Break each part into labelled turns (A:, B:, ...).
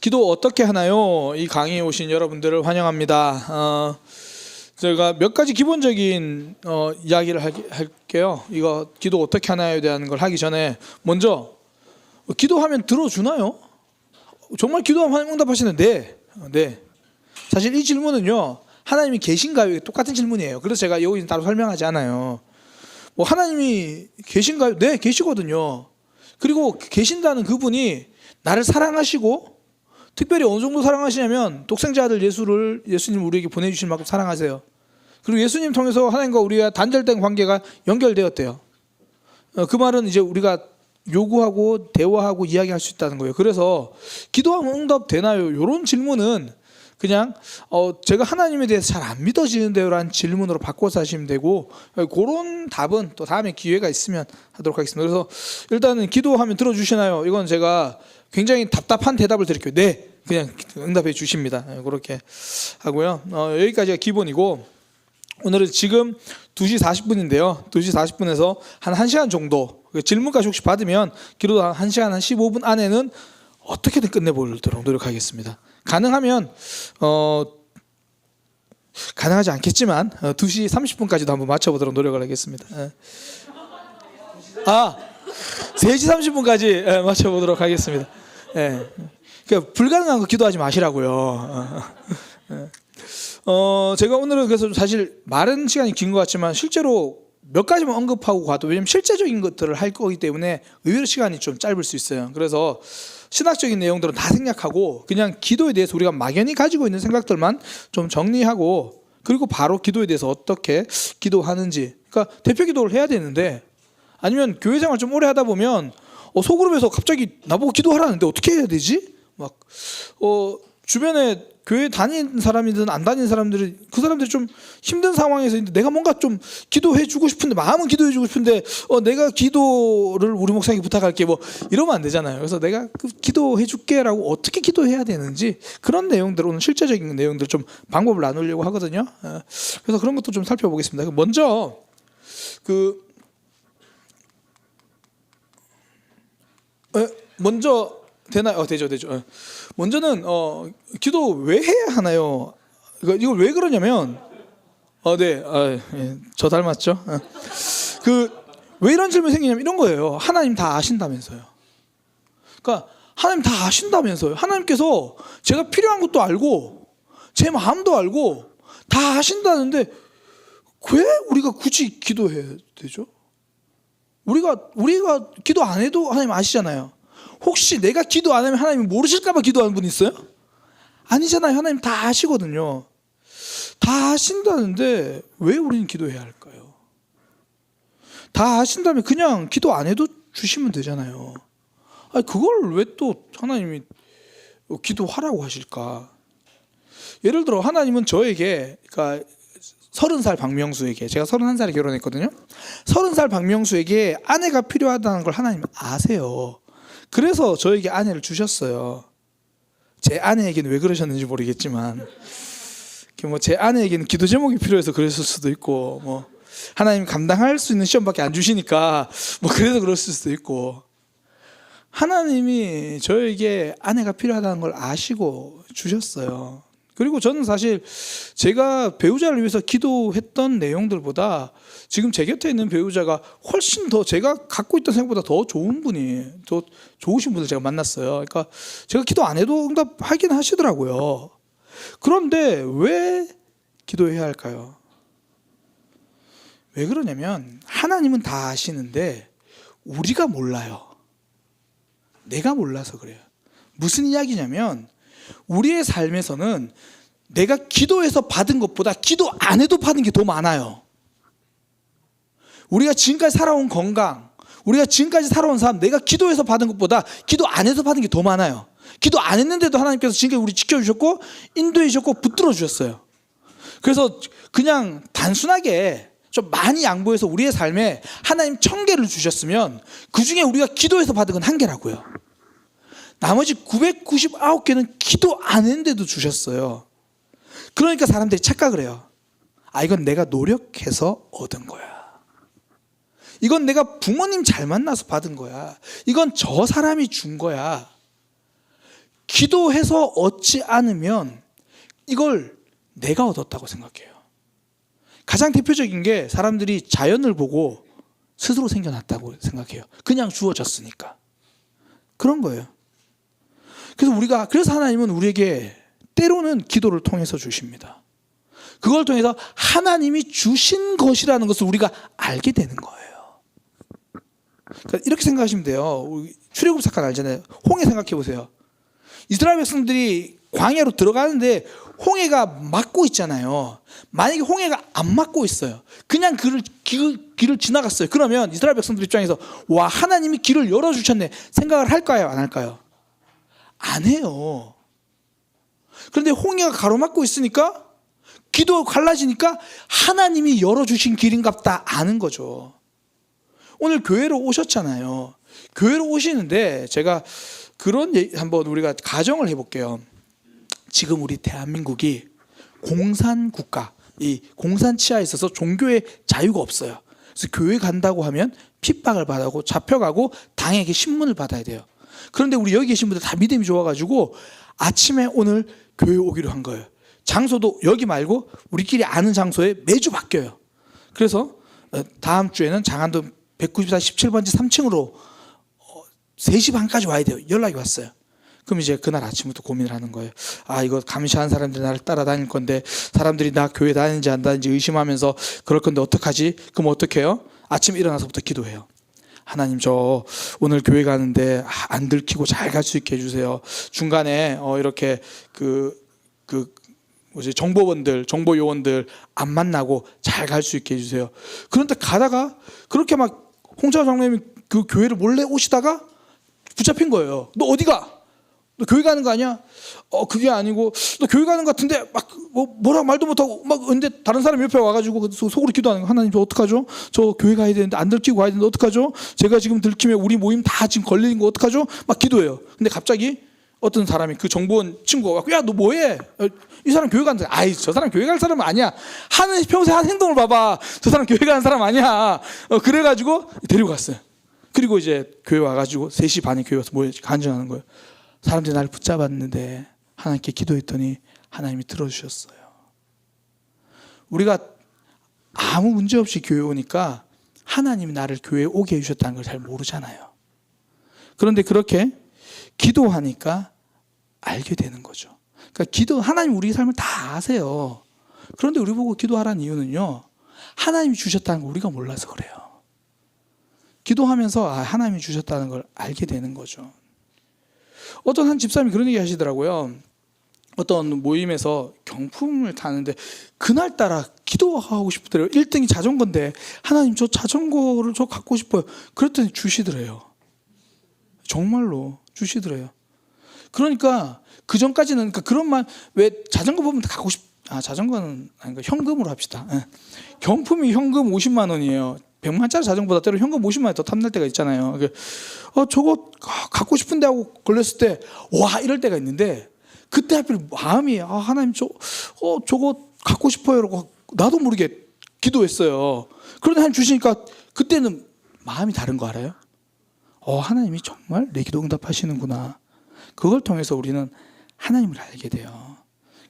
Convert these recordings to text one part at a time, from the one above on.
A: 기도 어떻게 하나요? 이 강의에 오신 여러분들을 환영합니다. 제가 몇 가지 기본적인 이야기를 할게요. 이거 기도 어떻게 하나요에 대한 걸 하기 전에 먼저 기도하면 들어주나요? 정말 기도하면 하나님 응답하시는데 네. 사실 이 질문은요, 하나님이 계신가요? 똑같은 질문이에요. 그래서 제가 여기 따로 설명하지 않아요. 뭐 하나님이 계신가요? 네, 계시거든요. 그리고 계신다는 그분이 나를 사랑하시고, 특별히 어느 정도 사랑하시냐면 독생자 아들 예수님 우리에게 보내주신 만큼 사랑하세요. 그리고 예수님 통해서 하나님과 우리가 단절된 관계가 연결되었대요. 그 말은 이제 우리가 요구하고 대화하고 이야기할 수 있다는 거예요. 그래서 기도하면 응답되나요? 이런 질문은 그냥 제가 하나님에 대해서 잘 안 믿어지는데요 라는 질문으로 바꿔서 하시면 되고, 그런 답은 또 다음에 기회가 있으면 하도록 하겠습니다. 그래서 일단은 기도하면 들어주시나요? 이건 제가 굉장히 답답한 대답을 드릴게요. 네, 그냥 응답해 주십니다. 그렇게 하고요. 여기까지가 기본이고, 오늘은 지금 2시 40분인데요 2시 40분에서 한 1시간 정도 질문까지 혹시 받으면 기도 한 1시간 한 15분 안에는 어떻게든 끝내보도록 노력하겠습니다. 가능하면 가능하지 않겠지만 2시 30분까지도 한번 맞춰보도록 노력을 하겠습니다. 3시 30분까지 맞춰보도록 하겠습니다. 그러니까 불가능한 거 기도하지 마시라고요. 제가 오늘은 그래서 사실 말은 시간이 긴 것 같지만 실제로 몇 가지만 언급하고 가도, 왜냐면 실제적인 것들을 할 거기 때문에 의외로 시간이 좀 짧을 수 있어요. 그래서 신학적인 내용들은 다 생략하고 그냥 기도에 대해서 우리가 막연히 가지고 있는 생각들만 좀 정리하고, 그리고 바로 기도에 대해서 어떻게 기도하는지, 그러니까 대표 기도를 해야 되는데, 아니면 교회 생활 좀 오래 하다 보면 소그룹에서 갑자기 나보고 기도하라는데 어떻게 해야 되지? 막 주변에 교회 다니는 사람이든 안 다니는 사람들이, 그 사람들이 좀 힘든 상황에서 있는데 내가 뭔가 좀 기도해 주고 싶은데, 마음은 기도해 주고 싶은데 내가 기도를 우리 목사님께 부탁할게 뭐 이러면 안 되잖아요. 그래서 내가 기도해 줄게 라고 어떻게 기도해야 되는지, 그런 내용들, 오늘 실제적인 내용들 좀 방법을 나누려고 하거든요. 그래서 그런 것도 좀 살펴보겠습니다. 먼저 되나요? 되죠. 먼저는 기도 왜 해야 하나요? 이걸 왜 그러냐면 저 닮았죠? 왜 이런 질문이 생기냐면 이런 거예요. 하나님 다 아신다면서요. 그러니까 하나님 다 아신다면서요. 하나님께서 제가 필요한 것도 알고 제 마음도 알고 다 아신다는데 왜 우리가 굳이 기도해야 되죠? 우리가 기도 안 해도 하나님 아시잖아요. 혹시 내가 기도 안 하면 하나님이 모르실까 봐 기도하는 분 있어요? 아니잖아요. 하나님 다 아시거든요. 다 아신다는데 왜 우리는 기도해야 할까요? 다 아신다면 그냥 기도 안 해도 주시면 되잖아요. 그걸 왜 또 하나님이 기도하라고 하실까? 예를 들어 하나님은 저에게, 그러니까 30살 박명수에게, 제가 31살에 결혼했거든요. 30살 박명수에게 아내가 필요하다는 걸 하나님은 아세요. 그래서 저에게 아내를 주셨어요. 제 아내에게는 왜 그러셨는지 모르겠지만, 제 아내에게는 기도 제목이 필요해서 그랬을 수도 있고, 하나님 감당할 수 있는 시험밖에 안 주시니까 그래서 그랬을 수도 있고, 하나님이 저에게 아내가 필요하다는 걸 아시고 주셨어요. 그리고 저는 사실 제가 배우자를 위해서 기도했던 내용들보다 지금 제 곁에 있는 배우자가 훨씬 더 제가 갖고 있던 생각보다 더 좋은 분이, 더 좋으신 분을 제가 만났어요. 그러니까 제가 기도 안 해도 응답하긴 하시더라고요. 그런데 왜 기도해야 할까요? 왜 그러냐면 하나님은 다 아시는데 우리가 몰라요. 내가 몰라서 그래요. 무슨 이야기냐면 우리의 삶에서는 내가 기도해서 받은 것보다 기도 안 해도 받은 게 더 많아요. 우리가 지금까지 살아온 건강, 우리가 지금까지 살아온 삶, 내가 기도해서 받은 것보다 기도 안 해서 받은 게 더 많아요. 기도 안 했는데도 하나님께서 지금까지 우리 지켜주셨고 인도해 주셨고 붙들어 주셨어요. 그래서 그냥 단순하게 좀 많이 양보해서 우리의 삶에 하나님 1000개를 주셨으면 그 중에 우리가 기도해서 받은 건 1개라고요. 나머지 999개는 기도 안 했는데도 주셨어요. 그러니까 사람들이 착각을 해요. 이건 내가 노력해서 얻은 거야. 이건 내가 부모님 잘 만나서 받은 거야. 이건 저 사람이 준 거야. 기도해서 얻지 않으면 이걸 내가 얻었다고 생각해요. 가장 대표적인 게 사람들이 자연을 보고 스스로 생겨났다고 생각해요. 그냥 주어졌으니까. 그런 거예요. 그래서 하나님은 우리에게 때로는 기도를 통해서 주십니다. 그걸 통해서 하나님이 주신 것이라는 것을 우리가 알게 되는 거예요. 그러니까 이렇게 생각하시면 돼요. 출애굽 사건 알잖아요. 홍해 생각해 보세요. 이스라엘 백성들이 광야로 들어가는데 홍해가 막고 있잖아요. 만약에 홍해가 안 막고 있어요. 그냥 길을 지나갔어요. 그러면 이스라엘 백성들 입장에서 와, 하나님이 길을 열어주셨네 생각을 할까요? 안 할까요? 안 해요. 그런데 홍해가 가로막고 있으니까 기도가 갈라지니까 하나님이 열어주신 길인갑다 아는 거죠. 오늘 교회로 오셨잖아요. 교회로 오시는데 제가 그런 한번 우리가 가정을 해볼게요. 지금 우리 대한민국이 공산국가, 이 공산치하에 있어서 종교의 자유가 없어요. 그래서 교회 간다고 하면 핍박을 받고 잡혀가고 당에게 신문을 받아야 돼요. 그런데 우리 여기 계신 분들 다 믿음이 좋아가지고 아침에 오늘 교회 오기로 한 거예요. 장소도 여기 말고 우리끼리 아는 장소에 매주 바뀌어요. 그래서 다음 주에는 장안동 194 17번지 3층으로 3시 반까지 와야 돼요. 연락이 왔어요. 그럼 이제 그날 아침부터 고민을 하는 거예요. 아, 이거 감시한 사람들이 나를 따라다닐 건데 사람들이 나 교회 다니는지 안 다니는지 의심하면서 그럴 건데 어떡하지? 그럼 어떻게 해요? 아침에 일어나서부터 기도해요. 하나님, 저 오늘 교회 가는데 안 들키고 잘 갈 수 있게 해주세요. 중간에 이렇게 정보원들, 정보 요원들 안 만나고 잘 갈 수 있게 해주세요. 그런데 가다가 그렇게 막 홍차 장로님이 그 교회를 몰래 오시다가 붙잡힌 거예요. 너 어디 가? 너 교회 가는 거 아니야? 그게 아니고 너 교회 가는 거 같은데 막 뭐라고 말도 못하고 막 근데 다른 사람 옆에 와가지고 속으로 기도하는 거. 하나님, 저 어떡하죠? 저 교회 가야 되는데 안 들키고 가야 되는데 어떡하죠? 제가 지금 들키면 우리 모임 다 지금 걸리는 거 어떡하죠? 막 기도해요. 근데 갑자기 어떤 사람이 그 정보원 친구가 야, 너 뭐해? 이 사람 교회 가는데 아이, 저 사람 교회 갈 사람 아니야. 평소에 한 행동을 봐봐. 저 사람 교회 가는 사람 아니야. 그래가지고 데리고 갔어요. 그리고 이제 교회 와가지고 3시 반에 교회 와서 간증하는 거예요. 사람들이 나를 붙잡았는데 하나님께 기도했더니 하나님이 들어주셨어요. 우리가 아무 문제 없이 교회 오니까 하나님이 나를 교회에 오게 해주셨다는 걸 잘 모르잖아요. 그런데 그렇게 기도하니까 알게 되는 거죠. 그러니까 하나님 우리 삶을 다 아세요. 그런데 우리 보고 기도하라는 이유는요, 하나님이 주셨다는 걸 우리가 몰라서 그래요. 기도하면서 하나님이 주셨다는 걸 알게 되는 거죠. 어떤 한 집사님이 그런 얘기 하시더라고요. 어떤 모임에서 경품을 타는데 그날따라 기도하고 싶더래요. 1등이 자전거인데 하나님, 저 자전거를 저 갖고 싶어요. 그랬더니 주시더래요. 정말로 주시더래요. 그러니까 그 전까지는 그런 말, 왜 자전거 보면 갖고 자전거는 아닌가, 현금으로 합시다. 경품이 현금 50만 원이에요. 100만짜리 자전거보다 때로 현금 50만 원이 더 탐날 때가 있잖아요. 저거 갖고 싶은데 하고 걸렸을 때 와, 이럴 때가 있는데 그때 하필 마음이 하나님, 저거 갖고 싶어요 라고 나도 모르게 기도했어요. 그런데 하나님 주시니까 그때는 마음이 다른 거 알아요? 하나님이 정말 내 기도 응답하시는구나. 그걸 통해서 우리는 하나님을 알게 돼요.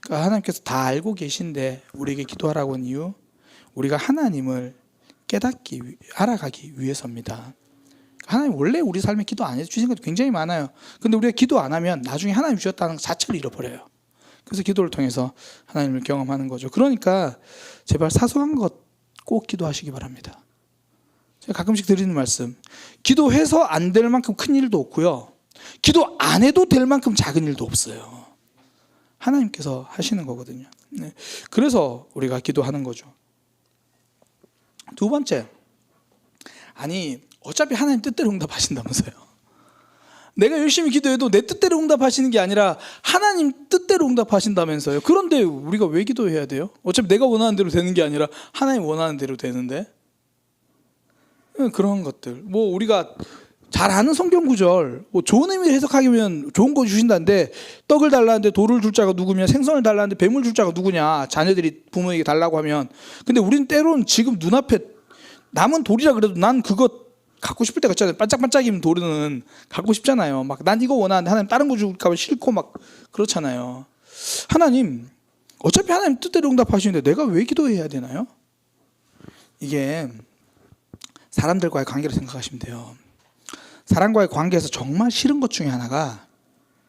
A: 그러니까 하나님께서 다 알고 계신데 우리에게 기도하라고 한 이유, 우리가 하나님을 알아가기 위해서입니다. 하나님 원래 우리 삶에 기도 안 해주신 것도 굉장히 많아요. 근데 우리가 기도 안 하면 나중에 하나님 주셨다는 것 자체를 잃어버려요. 그래서 기도를 통해서 하나님을 경험하는 거죠. 그러니까 제발 사소한 것 꼭 기도하시기 바랍니다. 제가 가끔씩 드리는 말씀, 기도해서 안 될 만큼 큰 일도 없고요, 기도 안 해도 될 만큼 작은 일도 없어요. 하나님께서 하시는 거거든요. 그래서 우리가 기도하는 거죠. 두 번째, 어차피 하나님 뜻대로 응답하신다면서요. 내가 열심히 기도해도 내 뜻대로 응답하시는 게 아니라 하나님 뜻대로 응답하신다면서요. 그런데 우리가 왜 기도해야 돼요? 어차피 내가 원하는 대로 되는 게 아니라 하나님 원하는 대로 되는데. 그런 것들, 우리가 잘 아는 성경 구절, 좋은 의미로 해석하면 좋은 거 주신다는데 떡을 달라는데 돌을 줄 자가 누구냐, 생선을 달라는데 뱀을 줄 자가 누구냐, 자녀들이 부모에게 달라고 하면. 근데 우리는 때로는 지금 눈앞에 남은 돌이라 그래도 난 그것 갖고 싶을 때가 있잖아요. 반짝반짝이면 도르는 갖고 싶잖아요. 막 난 이거 원하는데 하나님 다른 거 줄까 봐 싫고 막 그렇잖아요. 하나님 어차피 하나님 뜻대로 응답하시는데 내가 왜 기도해야 되나요? 이게 사람들과의 관계를 생각하시면 돼요. 사람과의 관계에서 정말 싫은 것 중에 하나가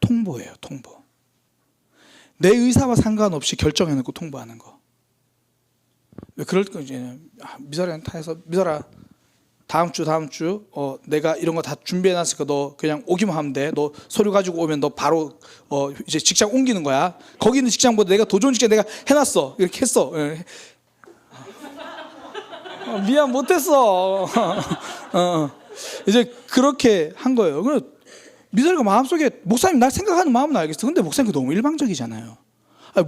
A: 통보예요. 통보. 내 의사와 상관없이 결정해놓고 통보하는 거. 왜 그럴 거지? 미설이한테 해서 미설아 다음 주 내가 이런 거 다 준비해놨으니까 너 그냥 오기만 하면 돼. 너 서류 가지고 오면 너 바로 이제 직장 옮기는 거야. 거기 있는 직장보다 내가 더 좋은 직장 내가 해놨어. 이렇게 했어. 미안 못했어. 이제 그렇게 한 거예요. 그래서 미설이가 마음속에 목사님 날 생각하는 마음은 알겠어. 근데 목사님 너무 일방적이잖아요.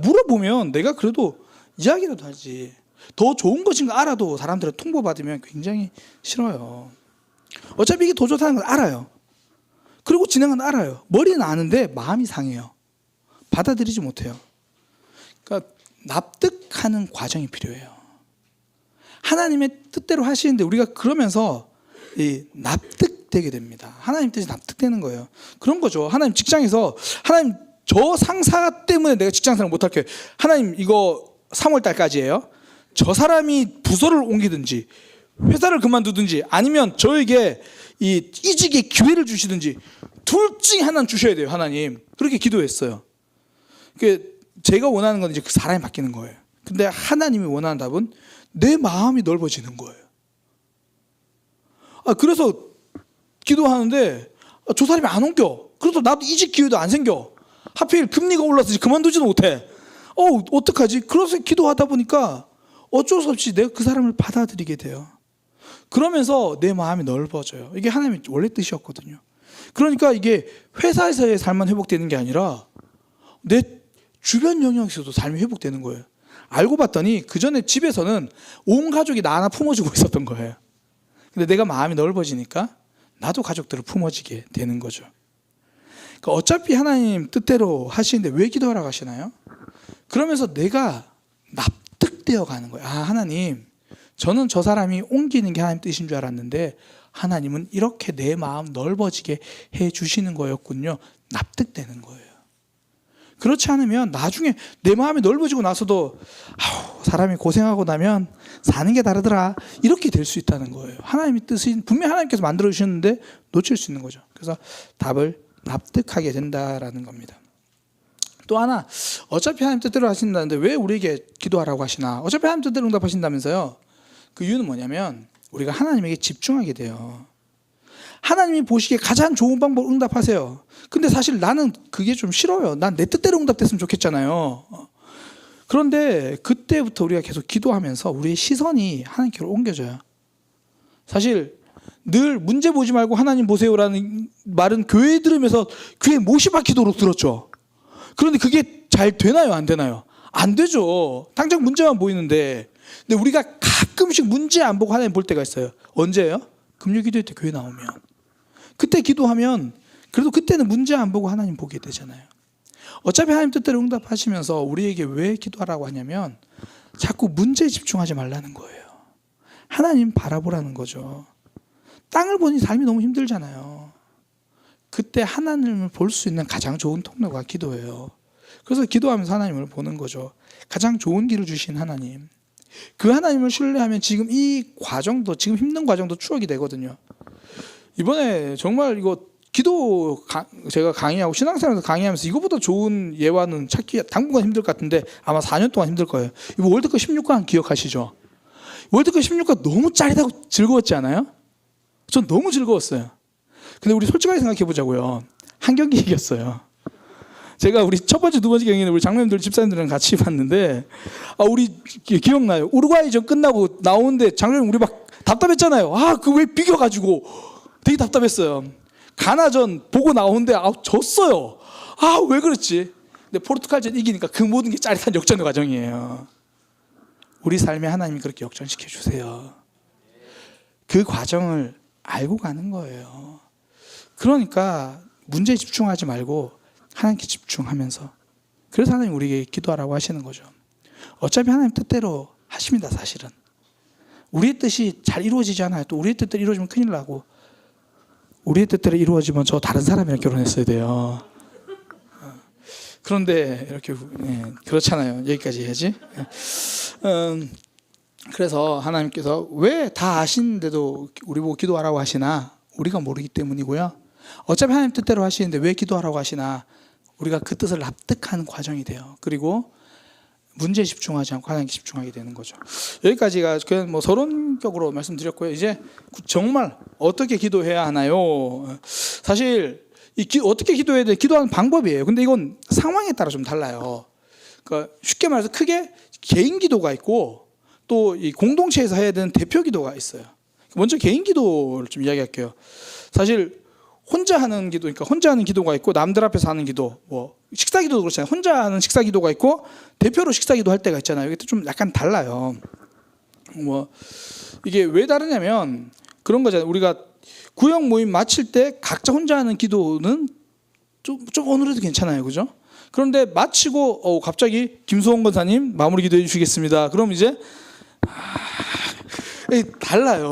A: 물어보면 내가 그래도 이야기라도 하지. 더 좋은 것인 거 알아도 사람들은 통보받으면 굉장히 싫어요. 어차피 이게 더 좋다는 걸 알아요. 그리고 진행은 알아요. 머리는 아는데 마음이 상해요. 받아들이지 못해요. 그러니까 납득하는 과정이 필요해요. 하나님의 뜻대로 하시는데 우리가 그러면서 납득되게 됩니다. 하나님 뜻이 납득되는 거예요. 그런 거죠. 하나님 직장에서 하나님 저 상사 때문에 내가 직장생활 못할게요. 하나님 이거 3월 달까지예요. 저 사람이 부서를 옮기든지 회사를 그만두든지 아니면 저에게 이직의 기회를 주시든지 둘 중에 하나는 주셔야 돼요. 하나님. 그렇게 기도했어요. 제가 원하는 건 이제 그 사람이 바뀌는 거예요. 근데 하나님이 원하는 답은 내 마음이 넓어지는 거예요. 그래서 기도하는데 저 사람이 안 옮겨. 그래서 나도 이직 기회도 안 생겨. 하필 금리가 올라서 그만두지도 못해. 어떡하지? 그래서 기도하다 보니까 어쩔 수 없이 내가 그 사람을 받아들이게 돼요. 그러면서 내 마음이 넓어져요. 이게 하나님의 원래 뜻이었거든요. 그러니까 이게 회사에서의 삶만 회복되는 게 아니라 내 주변 영역에서도 삶이 회복되는 거예요. 알고 봤더니 그 전에 집에서는 온 가족이 나 하나 품어주고 있었던 거예요. 근데 내가 마음이 넓어지니까 나도 가족들을 품어지게 되는 거죠. 그러니까 어차피 하나님 뜻대로 하시는데 왜 기도하라고 하시나요? 그러면서 내가 납득되어 가는 거예요. 하나님, 저는 저 사람이 옮기는 게 하나님 뜻인 줄 알았는데 하나님은 이렇게 내 마음 넓어지게 해 주시는 거였군요. 납득되는 거예요. 그렇지 않으면 나중에 내 마음이 넓어지고 나서도 사람이 고생하고 나면 사는 게 다르더라 이렇게 될 수 있다는 거예요. 하나님의 뜻이 분명히 하나님께서 만들어 주셨는데 놓칠 수 있는 거죠. 그래서 답을 납득하게 된다라는 겁니다. 또 하나, 어차피 하나님 뜻대로 하신다는데 왜 우리에게 기도하라고 하시나? 어차피 하나님 뜻대로 응답하신다면서요. 그 이유는 뭐냐면 우리가 하나님에게 집중하게 돼요. 하나님이 보시기에 가장 좋은 방법으로 응답하세요. 근데 사실 나는 그게 좀 싫어요. 난 내 뜻대로 응답됐으면 좋겠잖아요. 그런데 그때부터 우리가 계속 기도하면서 우리의 시선이 하나님께로 옮겨져요. 사실 늘 문제 보지 말고 하나님 보세요라는 말은 교회 들으면서 귀에 못이 박히도록 들었죠. 그런데 그게 잘 되나요? 안 되나요? 안 되죠. 당장 문제만 보이는데. 근데 우리가 가끔씩 문제 안 보고 하나님 볼 때가 있어요. 언제예요? 금요 기도회 때 교회 나오면. 그때 기도하면 그래도 그때는 문제 안 보고 하나님 보게 되잖아요. 어차피 하나님 뜻대로 응답하시면서 우리에게 왜 기도하라고 하냐면 자꾸 문제에 집중하지 말라는 거예요. 하나님 바라보라는 거죠. 땅을 보니 삶이 너무 힘들잖아요. 그때 하나님을 볼 수 있는 가장 좋은 통로가 기도예요. 그래서 기도하면서 하나님을 보는 거죠. 가장 좋은 길을 주신 하나님. 그 하나님을 신뢰하면 지금 이 과정도, 지금 힘든 과정도 추억이 되거든요. 이번에 정말 이거 제가 강의하고 신앙생활에서 강의하면서 이거보다 좋은 예화는 찾기 당분간 힘들 것 같은데 아마 4년 동안 힘들 거예요. 이거 월드컵 16강 기억하시죠? 월드컵 16강 너무 짜릿하고 즐거웠지 않아요? 전 너무 즐거웠어요. 근데 우리 솔직하게 생각해 보자고요. 한 경기 이겼어요. 제가 우리 첫 번째, 두 번째 경기는 우리 장로님들, 집사님들이랑 같이 봤는데 우리 기억나요. 우루과이전 끝나고 나오는데 장로님 우리 막 답답했잖아요. 그 왜 비겨가지고 되게 답답했어요. 가나전 보고 나오는데 졌어요. 왜 그랬지? 근데 포르투갈전 이기니까 그 모든 게 짜릿한 역전의 과정이에요. 우리 삶에 하나님이 그렇게 역전시켜 주세요. 그 과정을 알고 가는 거예요. 그러니까 문제에 집중하지 말고 하나님께 집중하면서, 그래서 하나님 우리에게 기도하라고 하시는 거죠. 어차피 하나님 뜻대로 하십니다. 사실은 우리의 뜻이 잘 이루어지지 않아요. 또 우리의 뜻대로 이루어지면 큰일 나고 우리의 뜻대로 이루어지면 저 다른 사람이랑 결혼했어야 돼요. 그런데 이렇게 그렇잖아요. 여기까지 해야지. 그래서 하나님께서 왜 다 아시는데도 우리 보고 기도하라고 하시나? 우리가 모르기 때문이고요. 어차피 하나님 뜻대로 하시는데 왜 기도하라고 하시나? 우리가 그 뜻을 납득하는 과정이 돼요. 그리고 문제에 집중하지 않고 하나님께 집중하게 되는 거죠. 여기까지가 그냥 뭐 서론적으로 말씀드렸고요. 이제 정말 어떻게 기도해야 하나요? 사실 어떻게 기도해야 돼? 기도하는 방법이에요. 근데 이건 상황에 따라 좀 달라요. 그러니까 쉽게 말해서 크게 개인 기도가 있고 또 이 공동체에서 해야 되는 대표 기도가 있어요. 먼저 개인 기도를 좀 이야기할게요. 사실 혼자 하는 기도, 그러니까 혼자 하는 기도가 있고 남들 앞에서 하는 기도, 뭐 식사 기도도 그렇잖아요. 혼자 하는 식사 기도가 있고 대표로 식사 기도 할 때가 있잖아요. 이게 좀 약간 달라요. 뭐 이게 왜 다르냐면 그런 거잖아요. 우리가 구역 모임 마칠 때 각자 혼자 하는 기도는 좀 오늘도 괜찮아요, 그죠? 그런데 마치고 갑자기 김소원 권사님 마무리 기도해 주시겠습니다. 그럼 이제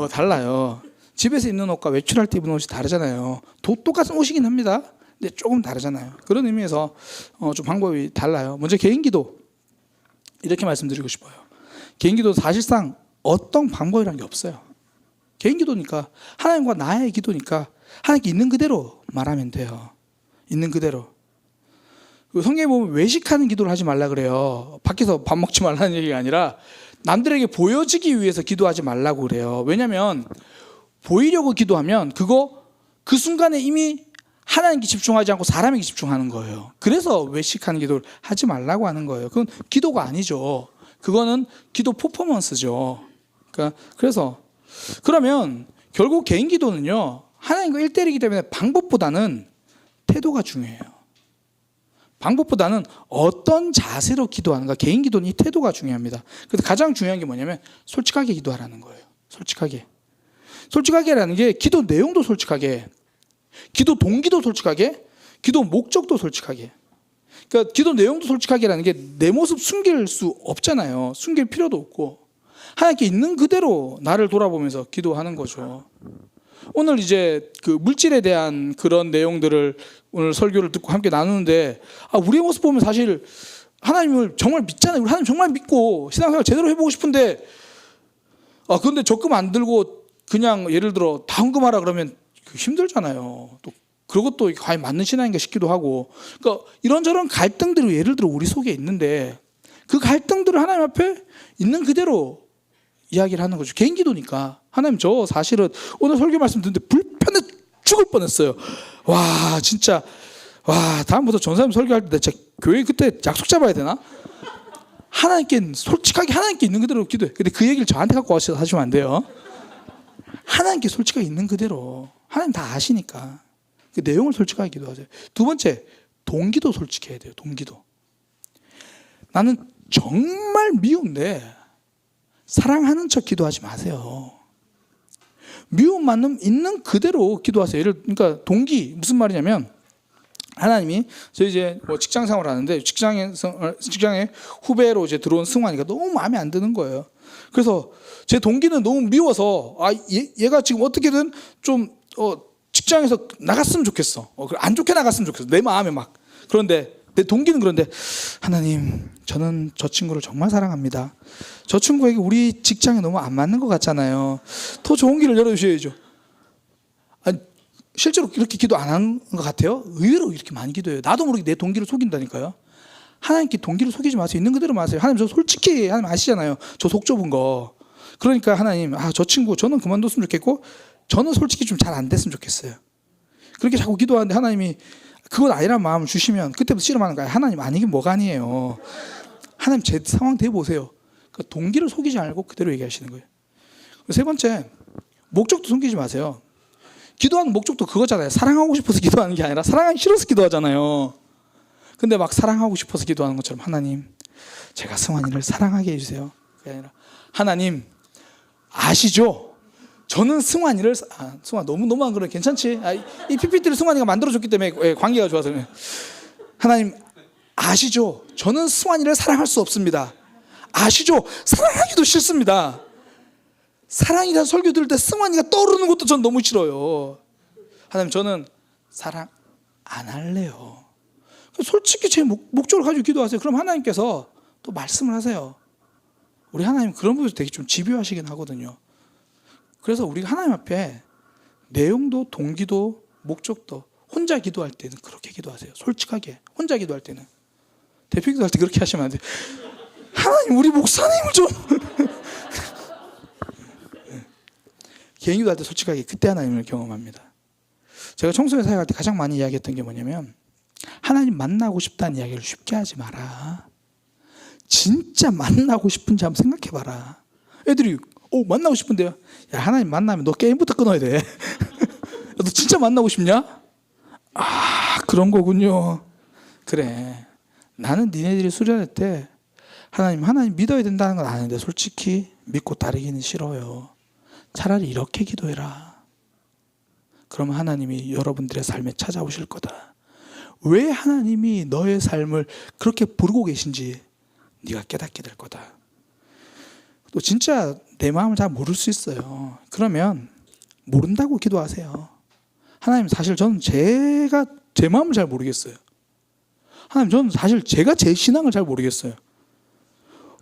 A: 달라요. 집에서 입는 옷과 외출할 때 입는 옷이 다르잖아요. 똑같은 옷이긴 합니다. 근데 조금 다르잖아요. 그런 의미에서 좀 방법이 달라요. 먼저 개인 기도 이렇게 말씀드리고 싶어요. 개인 기도 사실상 어떤 방법이라는 게 없어요. 개인 기도니까 하나님과 나의 기도니까 하나님께 있는 그대로 말하면 돼요. 있는 그대로. 성경에 보면 외식하는 기도를 하지 말라 그래요. 밖에서 밥 먹지 말라는 얘기가 아니라 남들에게 보여지기 위해서 기도하지 말라고 그래요. 왜냐하면 보이려고 기도하면 그 순간에 이미 하나님께 집중하지 않고 사람에게 집중하는 거예요. 그래서 외식하는 기도를 하지 말라고 하는 거예요. 그건 기도가 아니죠. 그거는 기도 퍼포먼스죠. 그래서 그러면 결국 개인 기도는요, 하나님과 1대1이기 때문에 방법보다는 태도가 중요해요. 방법보다는 어떤 자세로 기도하는가. 개인 기도는 이 태도가 중요합니다. 그래서 가장 중요한 게 뭐냐면 솔직하게 기도하라는 거예요. 솔직하게라는 게 기도 내용도 솔직하게, 기도 동기도 솔직하게, 기도 목적도 솔직하게. 그러니까 기도 내용도 솔직하게라는 게 내 모습 숨길 수 없잖아요. 숨길 필요도 없고 하나님께 있는 그대로 나를 돌아보면서 기도하는 거죠. 오늘 이제 그 물질에 대한 그런 내용들을 오늘 설교를 듣고 함께 나누는데 우리의 모습 보면 사실 하나님을 정말 믿잖아요. 우리 하나님 정말 믿고 신앙생활 제대로 해보고 싶은데 그런데 적금 안 들고 그냥 예를 들어 다 헌금하라 그러면 힘들잖아요. 또 그것도 과연 맞는 신앙인가 싶기도 하고. 그러니까 이런저런 갈등들이 예를 들어 우리 속에 있는데 그 갈등들을 하나님 앞에 있는 그대로 이야기를 하는 거죠. 개인 기도니까. 하나님 저 사실은 오늘 설교 말씀 듣는데 불편해 죽을 뻔했어요. 진짜 다음부터 전사님 설교할 때 진짜 교회 그때 약속 잡아야 되나? 하나님께 솔직하게 하나님께 있는 그대로 기도해. 근데 그 얘기를 저한테 갖고 와서 하시면 안 돼요. 하나님께 솔직하게 있는 그대로. 하나님 다 아시니까 그 내용을 솔직하게 기도하세요. 두 번째, 동기도 솔직해야 돼요. 동기도. 나는 정말 미운데 사랑하는 척 기도하지 마세요. 미움만은 있는 그대로 기도하세요. 그러니까 동기 무슨 말이냐면 하나님이 저희 이제 뭐 직장 생활을 하는데 직장에 후배로 이제 들어온 승환이가 너무 마음에 안 드는 거예요. 그래서 제 동기는 너무 미워서 얘가 지금 어떻게든 좀 직장에서 나갔으면 좋겠어. 안 좋게 나갔으면 좋겠어. 내 마음에 막. 그런데 내 동기는 그런데 하나님 저는 저 친구를 정말 사랑합니다. 저 친구에게 우리 직장에 너무 안 맞는 것 같잖아요. 더 좋은 길을 열어주셔야죠. 실제로 이렇게 기도 안 하는 것 같아요? 의외로 이렇게 많이 기도해요. 나도 모르게 내 동기를 속인다니까요. 하나님께 동기를 속이지 마세요. 있는 그대로 마세요. 하나님 저 솔직히 하나님 아시잖아요. 저 속 좁은 거. 그러니까 하나님 저 친구 저는 그만뒀으면 좋겠고 저는 솔직히 좀 잘 안 됐으면 좋겠어요. 그렇게 자꾸 기도하는데 하나님이 그건 아니란 마음을 주시면 그때부터 씨름하는 거예요. 하나님 아니긴 뭐가 아니에요. 하나님 제 상황 대보세요. 그러니까 동기를 속이지 말고 그대로 얘기하시는 거예요. 세 번째, 목적도 숨기지 마세요. 기도하는 목적도 그거잖아요. 사랑하고 싶어서 기도하는 게 아니라 사랑하기 싫어서 기도하잖아요. 근데 막 사랑하고 싶어서 기도하는 것처럼 하나님 제가 승환이를 사랑하게 해주세요. 그게 아니라 하나님 아시죠? 저는 승환이를 승환 너무너무 그래 괜찮지? 이 PPT를 승환이가 만들어줬기 때문에 관계가 좋아서 하나님 아시죠? 저는 승환이를 사랑할 수 없습니다. 아시죠? 사랑하기도 싫습니다. 사랑이라는 설교 들을 때 승환이가 떠오르는 것도 전 너무 싫어요. 하나님 저는 사랑 안 할래요. 솔직히 제 목적을 가지고 기도하세요. 그럼 하나님께서 또 말씀을 하세요. 우리 하나님 그런 부분에서 되게 좀 집요하시긴 하거든요. 그래서 우리가 하나님 앞에 내용도 동기도 목적도 혼자 기도할 때는 그렇게 기도하세요. 솔직하게 혼자 기도할 때는. 대표 기도할 때 그렇게 하시면 안 돼요. 하나님 우리 목사님을 좀 개인 기도할 때 솔직하게 그때 하나님을 경험합니다. 제가 청소년 사역할 때 가장 많이 이야기했던 게 뭐냐면 하나님 만나고 싶다는 이야기를 쉽게 하지 마라. 진짜 만나고 싶은지 한번 생각해봐라. 애들이 만나고 싶은데요. 야 하나님 만나면 너 게임부터 끊어야 돼. 너 진짜 만나고 싶냐? 아 그런 거군요. 그래 나는 니네들이 수련회 때 하나님 믿어야 된다는 건 아는데 솔직히 믿고 따르기는 싫어요. 차라리 이렇게 기도해라. 그러면 하나님이 여러분들의 삶에 찾아오실 거다. 왜 하나님이 너의 삶을 그렇게 부르고 계신지 네가 깨닫게 될 거다. 또 진짜 내 마음을 잘 모를 수 있어요. 그러면 모른다고 기도하세요. 하나님 사실 저는 제가 제 마음을 잘 모르겠어요. 하나님 저는 사실 제가 제 신앙을 잘 모르겠어요.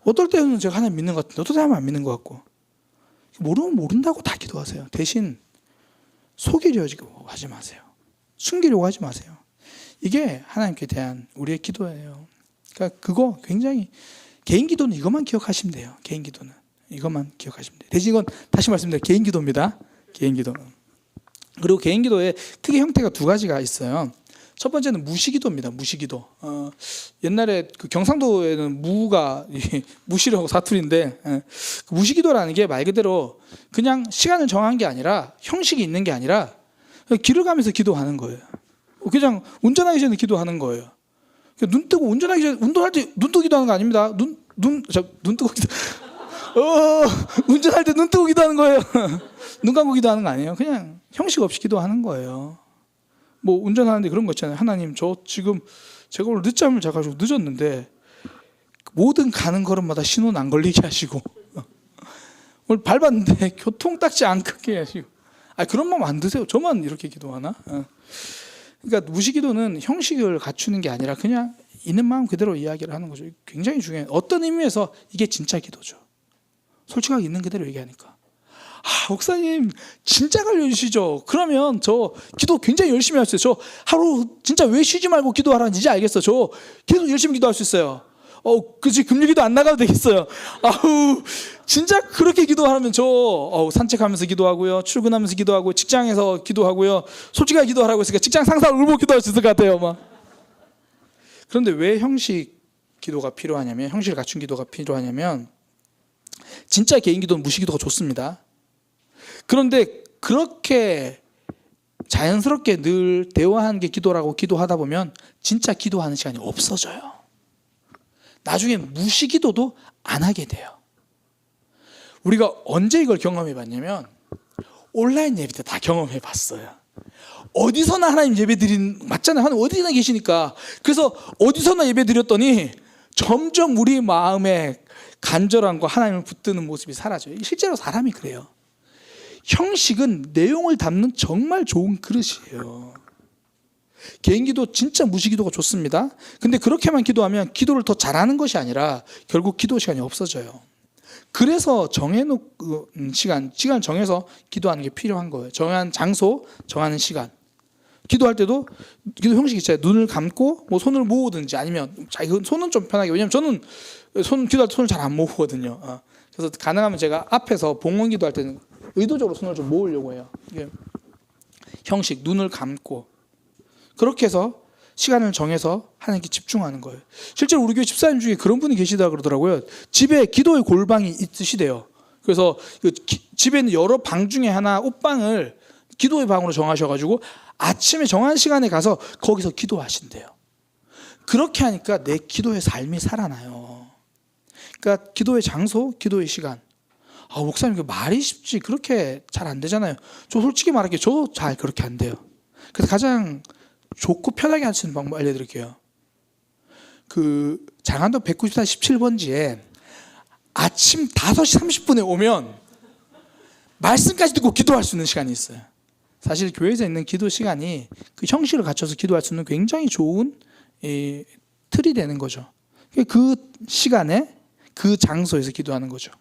A: 어떨 때는 제가 하나님 믿는 것 같은데 어떨 때는 안 믿는 것 같고. 모르면 모른다고 다 기도하세요. 대신 속이려고 하지 마세요. 숨기려고 하지 마세요. 이게 하나님께 대한 우리의 기도예요. 그러니까 그거 굉장히 개인 기도는 이것만 기억하시면 돼요. 개인 기도는 이것만 기억하시면 돼요. 대신 이건 다시 말씀드려요. 개인 기도입니다. 개인 기도는. 그리고 개인 기도에 크게 형태가 두 가지가 있어요. 첫 번째는 무시기도입니다. 무시기도. 옛날에 그 경상도에는 무가 무시라고 사투리인데 그 무시기도라는 게 말 그대로 그냥 시간을 정한 게 아니라 형식이 있는 게 아니라 길을 가면서 기도하는 거예요. 그냥 운전하기 전에 기도하는 거예요. 눈 뜨고 운전하기 전에 운동할 때 눈 뜨고 기도하는 거 아닙니다. 눈 뜨고 기도. 운전할 때 눈 뜨고 기도하는 거예요. 눈 감고 기도하는 거 아니에요. 그냥 형식 없이 기도하는 거예요. 뭐 운전하는데 그런 거 있잖아요. 하나님 저 지금 제가 오늘 늦잠을 자가지고 늦었는데 모든 가는 걸음마다 신호는 안 걸리게 하시고 오늘 밟았는데 교통 딱지 안 크게 하시고 그런 마음 안 드세요. 저만 이렇게 기도하나? 그러니까 무시기도는 형식을 갖추는 게 아니라 그냥 있는 마음 그대로 이야기를 하는 거죠. 굉장히 중요해요. 어떤 의미에서 이게 진짜 기도죠. 솔직하게 있는 그대로 얘기하니까. 목사님 진짜 알려주시죠. 그러면 저 기도 굉장히 열심히 할 수 있어요. 저 하루 진짜 왜 쉬지 말고 기도하라는지 이제 알겠어. 저 계속 열심히 기도할 수 있어요. 그치 금요기도 안 나가도 되겠어요. 진짜 그렇게 기도하면 저 산책하면서 기도하고요, 출근하면서 기도하고, 직장에서 기도하고요, 솔직하게 기도하라고 했으니까 직장 상사를 울고 기도할 수 있을 것 같아요. 그런데 왜 형식 기도가 필요하냐면, 형식을 갖춘 기도가 필요하냐면, 진짜 개인 기도는 무시기도가 좋습니다. 그런데 그렇게 자연스럽게 늘 대화하는 게 기도라고 기도하다 보면 진짜 기도하는 시간이 없어져요. 나중에 무시기도도 안 하게 돼요. 우리가 언제 이걸 경험해 봤냐면 온라인 예배 때 다 경험해 봤어요. 어디서나 하나님 예배 맞잖아요. 하나님 어디나 계시니까. 그래서 어디서나 예배 드렸더니 점점 우리 마음에 간절함과 하나님을 붙드는 모습이 사라져요. 실제로 사람이 그래요. 형식은 내용을 담는 정말 좋은 그릇이에요. 개인기도 진짜 무시기도가 좋습니다. 근데 그렇게만 기도하면 기도를 더 잘하는 것이 아니라 결국 기도 시간이 없어져요. 그래서 정해놓은 시간을 정해서 기도하는 게 필요한 거예요. 정한 장소, 정하는 시간. 기도할 때도 기도 형식이 있어요. 눈을 감고 손을 모으든지 아니면 손은 좀 편하게. 왜냐면 저는 기도할 때 손을 잘 안 모으거든요. 그래서 가능하면 제가 앞에서 봉헌 기도할 때는 의도적으로 손을 좀 모으려고 해요. 이게 형식, 눈을 감고 그렇게 해서 시간을 정해서 하나님께 집중하는 거예요. 실제로 우리 교회 집사님 중에 그런 분이 계시다 그러더라고요. 집에 기도의 골방이 있으시대요. 그래서 집에 있는 여러 방 중에 하나 옷방을 기도의 방으로 정하셔가지고 아침에 정한 시간에 가서 거기서 기도하신대요. 그렇게 하니까 내 기도의 삶이 살아나요. 그러니까 기도의 장소, 기도의 시간. 목사님 그 말이 쉽지 그렇게 잘 안 되잖아요. 저 솔직히 말할게요. 저도 잘 그렇게 안 돼요. 그래서 가장 좋고 편하게 할 수 있는 방법 알려드릴게요. 그 장안동 194 17번지에 아침 5시 30분에 오면 말씀까지 듣고 기도할 수 있는 시간이 있어요. 사실 교회에서 있는 기도 시간이 그 형식을 갖춰서 기도할 수 있는 굉장히 좋은 틀이 되는 거죠. 그 시간에 그 장소에서 기도하는 거죠.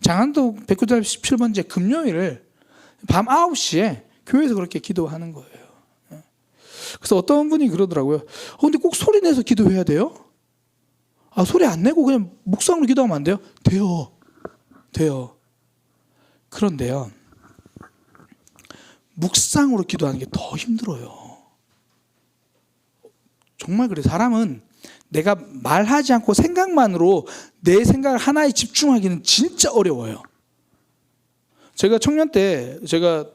A: 장안도 197번째 금요일을 밤 9시에 교회에서 그렇게 기도하는 거예요. 그래서 어떤 분이 그러더라고요. 근데 꼭 소리 내서 기도해야 돼요? 소리 안 내고 그냥 묵상으로 기도하면 안 돼요? 돼요. 그런데요, 묵상으로 기도하는 게 더 힘들어요. 정말 그래요. 사람은 내가 말하지 않고 생각만으로 내 생각을 하나에 집중하기는 진짜 어려워요. 제가 청년 때 제가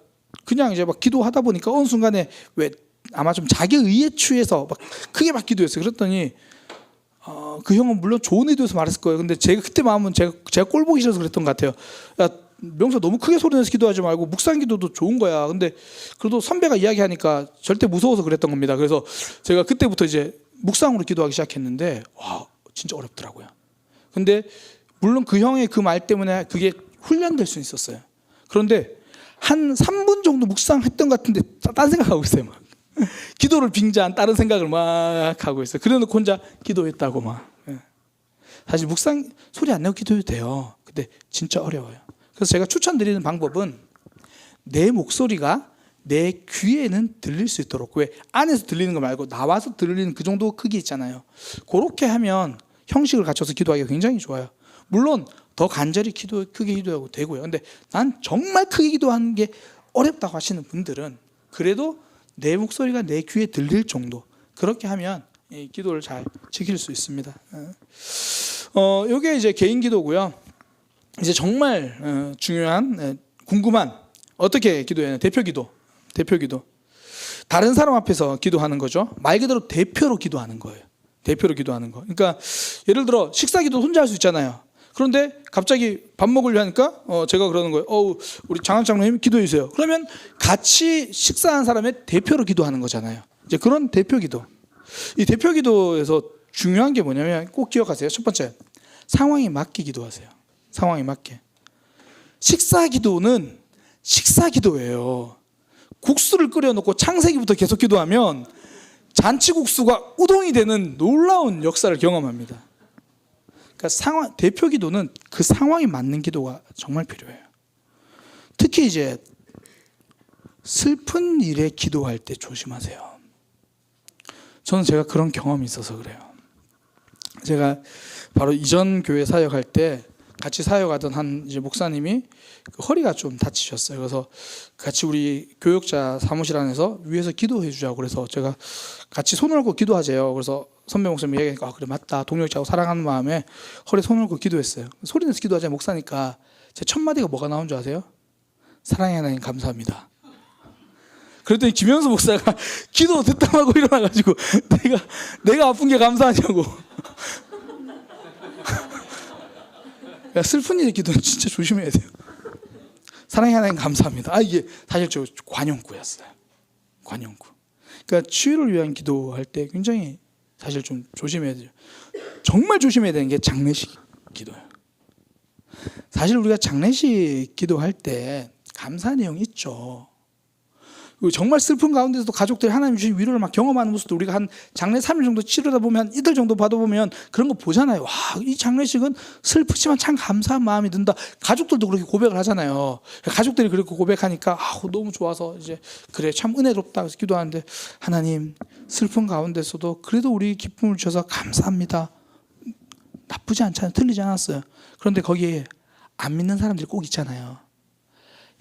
A: 그냥 이제 막 기도하다 보니까 어느 순간에 왜 아마 좀 자기 의에 취해서 막 크게 막 기도했어요. 그랬더니 그 형은 물론 좋은 의도에서 말했을 거예요. 근데 제가 그때 마음은 제가 꼴 보기 싫어서 그랬던 것 같아요. 야, 명수 너무 크게 소리 내서 기도하지 말고 묵상 기도도 좋은 거야. 근데 그래도 선배가 이야기하니까 절대 무서워서 그랬던 겁니다. 그래서 제가 그때부터 이제 묵상으로 기도하기 시작했는데 와, 진짜 어렵더라고요. 근데 물론 그 형의 그 말 때문에 그게 훈련될 수 있었어요. 그런데 한 3분 정도 묵상했던 것 같은데 딴 생각하고 있어요. 막 기도를 빙자한 다른 생각을 막 하고 있어요. 그래놓고 혼자 기도했다고 막. 사실 묵상 소리 안 내고 기도해도 돼요. 근데 진짜 어려워요. 그래서 제가 추천드리는 방법은 내 목소리가 내 귀에는 들릴 수 있도록, 왜 안에서 들리는 거 말고 나와서 들리는 그 정도 크기 있잖아요. 그렇게 하면 형식을 갖춰서 기도하기가 굉장히 좋아요. 물론 더 간절히 크게 기도하고 되고요. 근데 난 정말 크게 기도하는 게 어렵다고 하시는 분들은 그래도 내 목소리가 내 귀에 들릴 정도, 그렇게 하면 이 기도를 잘 지킬 수 있습니다. 이게 이제 개인 기도고요. 이제 정말 중요한 궁금한 어떻게 기도해야 대표 기도. 다른 사람 앞에서 기도하는 거죠. 말 그대로 대표로 기도하는 거예요. 대표로 기도하는 거. 그러니까 예를 들어 식사 기도 혼자 할 수 있잖아요. 그런데 갑자기 밥 먹으려 하니까 제가 그러는 거예요. 우리 장학장로님 기도해 주세요. 그러면 같이 식사한 사람의 대표로 기도하는 거잖아요. 이제 그런 대표 기도. 이 대표 기도에서 중요한 게 뭐냐면 꼭 기억하세요. 첫 번째, 상황에 맞게 기도하세요. 상황에 맞게. 식사 기도는 식사 기도예요. 국수를 끓여놓고 창세기부터 계속 기도하면 잔치국수가 우동이 되는 놀라운 역사를 경험합니다. 그러니까 대표 기도는 그 상황에 맞는 기도가 정말 필요해요. 특히 이제 슬픈 일에 기도할 때 조심하세요. 저는 제가 그런 경험이 있어서 그래요. 제가 바로 이전 교회 사역할 때 같이 사역하던 한 이제 목사님이 허리가 좀 다치셨어요. 그래서 같이 우리 교역자 사무실 안에서 위에서 기도해 주자고 그래서 제가 같이 손을 얹고 기도하재요. 그래서 선배 목사님이 얘기하니까 그래 맞다. 동역자하고 사랑하는 마음에 허리에 손을 얹고 기도했어요. 소리 내서 기도하자 목사니까 제 첫 마디가 뭐가 나온 줄 아세요? 사랑의 하나님 감사합니다. 그랬더니 김현수 목사가 기도 듣다 하고 일어나가지고 내가 아픈 게 감사하냐고. 슬픈 일의 기도는 진짜 조심해야 돼요. 사랑의 하나님 감사합니다. 이게 사실 저 관용구였어요. 관용구. 그러니까 치유를 위한 기도할 때 굉장히 사실 좀 조심해야 돼요. 정말 조심해야 되는 게 장례식 기도예요. 사실 우리가 장례식 기도할 때 감사 내용이 있죠. 정말 슬픈 가운데서도 가족들이 하나님 주신 위로를 막 경험하는 모습도 우리가 한 장례 3일 정도 치르다 보면 한 이틀 정도 받아보면 그런 거 보잖아요. 와, 이 장례식은 슬프지만 참 감사한 마음이 든다. 가족들도 그렇게 고백을 하잖아요. 가족들이 그렇게 고백하니까 너무 좋아서 이제 그래 참 은혜롭다 그래서 기도하는데 하나님 슬픈 가운데서도 그래도 우리 기쁨을 주셔서 감사합니다. 나쁘지 않잖아요. 틀리지 않았어요. 그런데 거기에 안 믿는 사람들이 꼭 있잖아요.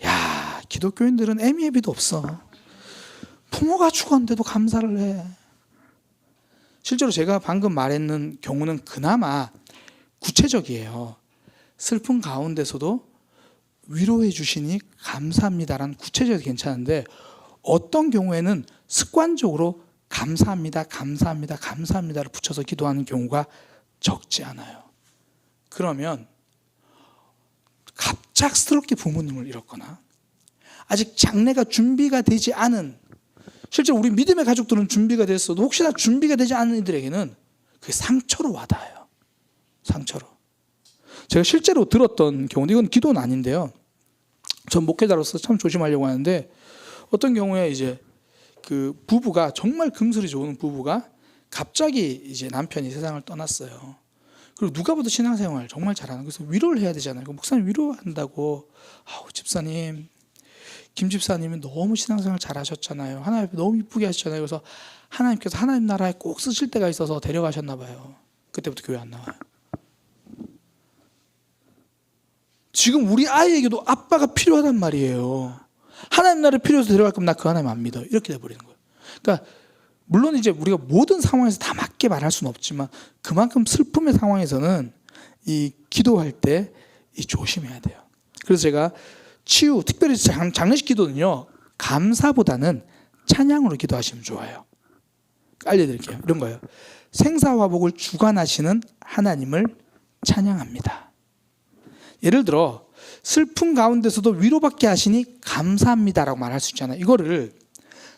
A: 야, 기독교인들은 애미애비도 없어. 부모가 죽었는데도 감사를 해. 실제로 제가 방금 말했는 경우는 그나마 구체적이에요. 슬픈 가운데서도 위로해 주시니 감사합니다라는 구체적이 괜찮은데 어떤 경우에는 습관적으로 감사합니다, 감사합니다, 감사합니다를 붙여서 기도하는 경우가 적지 않아요. 그러면 갑작스럽게 부모님을 잃었거나 아직 장례가 준비가 되지 않은, 실제로 우리 믿음의 가족들은 준비가 됐어도 혹시나 준비가 되지 않은 이들에게는 그게 상처로 와닿아요. 상처로. 제가 실제로 들었던 경우인데 이건 기도는 아닌데요. 전 목회자로서 참 조심하려고 하는데 어떤 경우에 이제 그 부부가 정말 금슬이 좋은 부부가 갑자기 이제 남편이 세상을 떠났어요. 그리고 누가 봐도 신앙생활 정말 잘하는, 그래서 위로를 해야 되잖아요. 목사님 위로한다고, 아우 집사님, 김 집사님은 너무 신앙생활 잘하셨잖아요. 하나님 앞에 너무 이쁘게 하셨잖아요. 그래서 하나님께서 하나님 나라에 꼭 쓰실 때가 있어서 데려가셨나 봐요. 그때부터 교회 안 나와요. 지금 우리 아이에게도 아빠가 필요하단 말이에요. 하나님 나라에 필요해서 데려갈 거면 나 그 하나님 안 믿어. 이렇게 돼버리는 거예요. 그러니까 물론 이제 우리가 모든 상황에서 다 맞게 말할 수는 없지만 그만큼 슬픔의 상황에서는 이 기도할 때 이 조심해야 돼요. 그래서 제가 치유, 특별히 장례식 기도는요, 감사보다는 찬양으로 기도하시면 좋아요. 알려드릴게요. 이런 거예요. 생사화복을 주관하시는 하나님을 찬양합니다. 예를 들어 슬픔 가운데서도 위로받게 하시니 감사합니다라고 말할 수 있잖아요. 이거를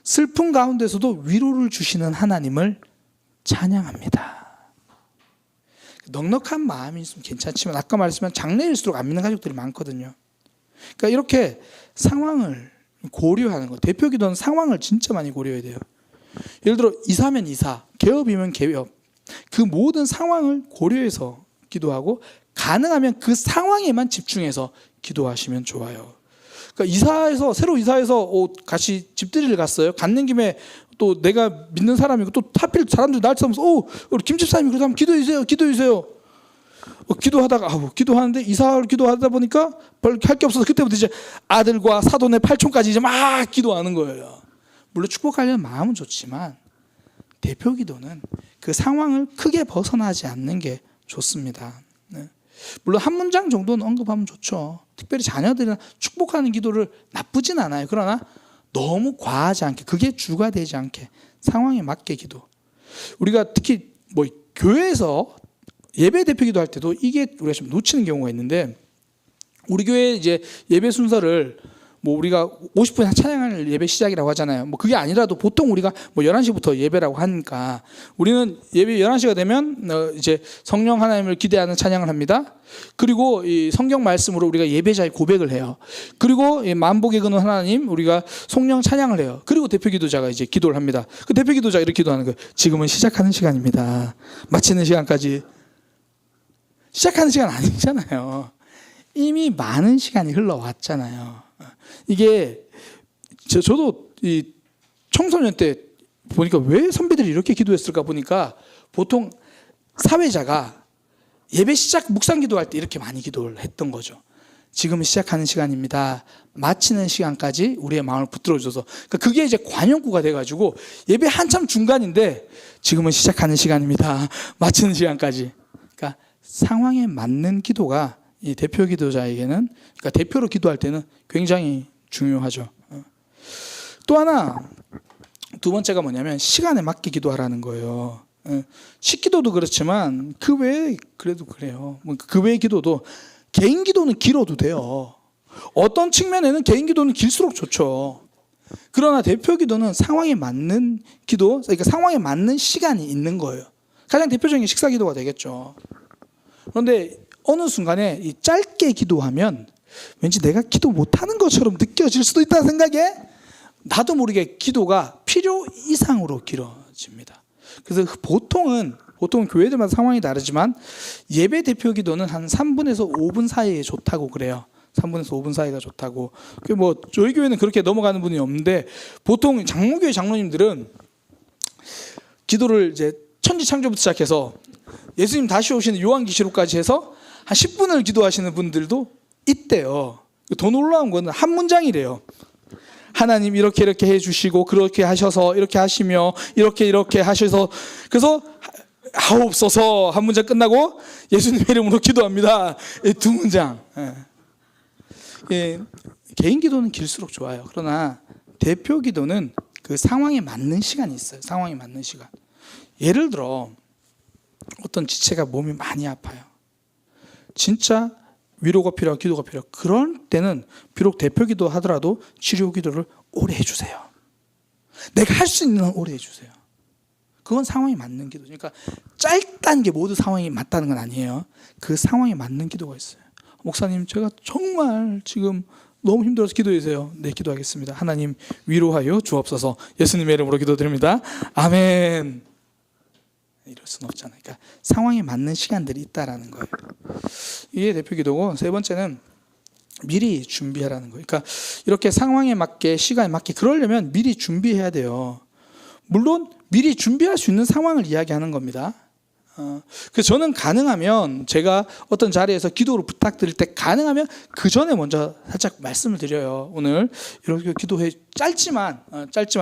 A: 슬픔 가운데서도 위로를 주시는 하나님을 찬양합니다. 넉넉한 마음이 있으면 괜찮지만 아까 말했지만 장래일수록 안 믿는 가족들이 많거든요. 그러니까 이렇게 상황을 고려하는 거, 대표 기도는 상황을 진짜 많이 고려해야 돼요. 예를 들어 이사면 이사, 개업이면 개업, 그 모든 상황을 고려해서 기도하고 가능하면 그 상황에만 집중해서 기도하시면 좋아요. 그러니까 새로 이사해서 같이 집들이를 갔어요. 갔는 김에 또 내가 믿는 사람이고 또 하필 사람들이 날 쳐다보면서 우리 김 집사님이 그러면 기도해주세요. 기도하다가 기도하는데 이사를 기도하다 보니까 별 할 게 없어서 그때부터 이제 아들과 사돈의 팔촌까지 이제 막 기도하는 거예요. 물론 축복하려는 마음은 좋지만 대표 기도는 그 상황을 크게 벗어나지 않는 게 좋습니다. 네. 물론 한 문장 정도는 언급하면 좋죠. 특별히 자녀들이나 축복하는 기도를 나쁘진 않아요. 그러나 너무 과하지 않게, 그게 주가 되지 않게 상황에 맞게 기도. 우리가 특히 교회에서 예배 대표 기도할 때도 이게 우리가 좀 놓치는 경우가 있는데, 우리 교회 이제 예배 순서를 우리가 50분에 찬양하는 예배 시작이라고 하잖아요. 그게 아니라도 보통 우리가 11시부터 예배라고 하니까 우리는 예배 11시가 되면 이제 성령 하나님을 기대하는 찬양을 합니다. 그리고 이 성경 말씀으로 우리가 예배자의 고백을 해요. 그리고 만복의 근원 하나님, 우리가 성령 찬양을 해요. 그리고 대표 기도자가 이제 기도를 합니다. 그 대표 기도자가 이렇게 기도하는 거예요. 지금은 시작하는 시간입니다. 마치는 시간까지. 시작하는 시간 아니잖아요. 이미 많은 시간이 흘러왔잖아요. 이게 저도 이 청소년 때 보니까 왜 선배들이 이렇게 기도했을까 보니까 보통 사회자가 예배 시작 묵상 기도할 때 이렇게 많이 기도를 했던 거죠. 지금 시작하는 시간입니다. 마치는 시간까지 우리의 마음을 붙들어 줘서, 그러니까 그게 이제 관용구가 돼가지고 예배 한참 중간인데 지금은 시작하는 시간입니다. 마치는 시간까지. 그러니까 상황에 맞는 기도가 이 대표 기도자에게는, 그러니까 대표로 기도할 때는 굉장히 중요하죠. 또 하나, 두 번째가 뭐냐면 시간에 맞게 기도하라는 거예요. 식기도도 그렇지만 그 외에 그래도 그래요. 그 외의 기도도, 개인 기도는 길어도 돼요. 어떤 측면에는 개인 기도는 길수록 좋죠. 그러나 대표 기도는 상황에 맞는 기도, 그러니까 상황에 맞는 시간이 있는 거예요. 가장 대표적인 게 식사 기도가 되겠죠. 그런데 어느 순간에 이 짧게 기도하면 왠지 내가 기도 못하는 것처럼 느껴질 수도 있다는 생각에 나도 모르게 기도가 필요 이상으로 길어집니다. 그래서 보통은 교회들마다 상황이 다르지만 예배 대표 기도는 한 3분에서 5분 사이에 좋다고 그래요. 3분에서 5분 사이가 좋다고. 저희 교회는 그렇게 넘어가는 분이 없는데, 보통 장로교회 장로님들은 기도를 이제 천지창조부터 시작해서 예수님 다시 오시는 요한계시록까지 해서 한 10분을 기도하시는 분들도 있대요. 더 놀라운 거는 한 문장이래요. 하나님 이렇게 해주시고 그렇게 하셔서 이렇게 하시며 이렇게 하셔서, 그래서 하옵소서 한 문장 끝나고 예수님의 이름으로 기도합니다. 두 문장. 개인 기도는 길수록 좋아요. 그러나 대표 기도는 그 상황에 맞는 시간이 있어요. 상황에 맞는 시간. 예를 들어 어떤 지체가 몸이 많이 아파요. 진짜 위로가 필요하고 기도가 필요하고, 그럴 때는 비록 대표 기도 하더라도 치료 기도를 오래 해주세요. 내가 할 수 있는 한 오래 해주세요. 그건 상황에 맞는 기도죠. 그러니까 짧다는 게 모두 상황이 맞다는 건 아니에요. 그 상황에 맞는 기도가 있어요. 목사님, 제가 정말 지금 너무 힘들어서 기도해 주세요. 네, 기도하겠습니다. 하나님 위로하여 주옵소서. 예수님의 이름으로 기도드립니다. 아멘. 이럴 수는 없잖아요. 그러니까 상황에 맞는 시간들이 있다라는 거예요. 이게 대표 기도고, 세 번째는 미리 준비하라는 거예요. 그러니까 이렇게 상황에 맞게, 시간에 맞게 그러려면 미리 준비해야 돼요. 물론 미리 준비할 수 있는 상황을 이야기하는 겁니다. 그래서 저는 가능하면 제가 어떤 자리에서 기도를 부탁드릴 때 가능하면 그 전에 먼저 살짝 말씀을 드려요. 오늘 이렇게 기도해, 짧지만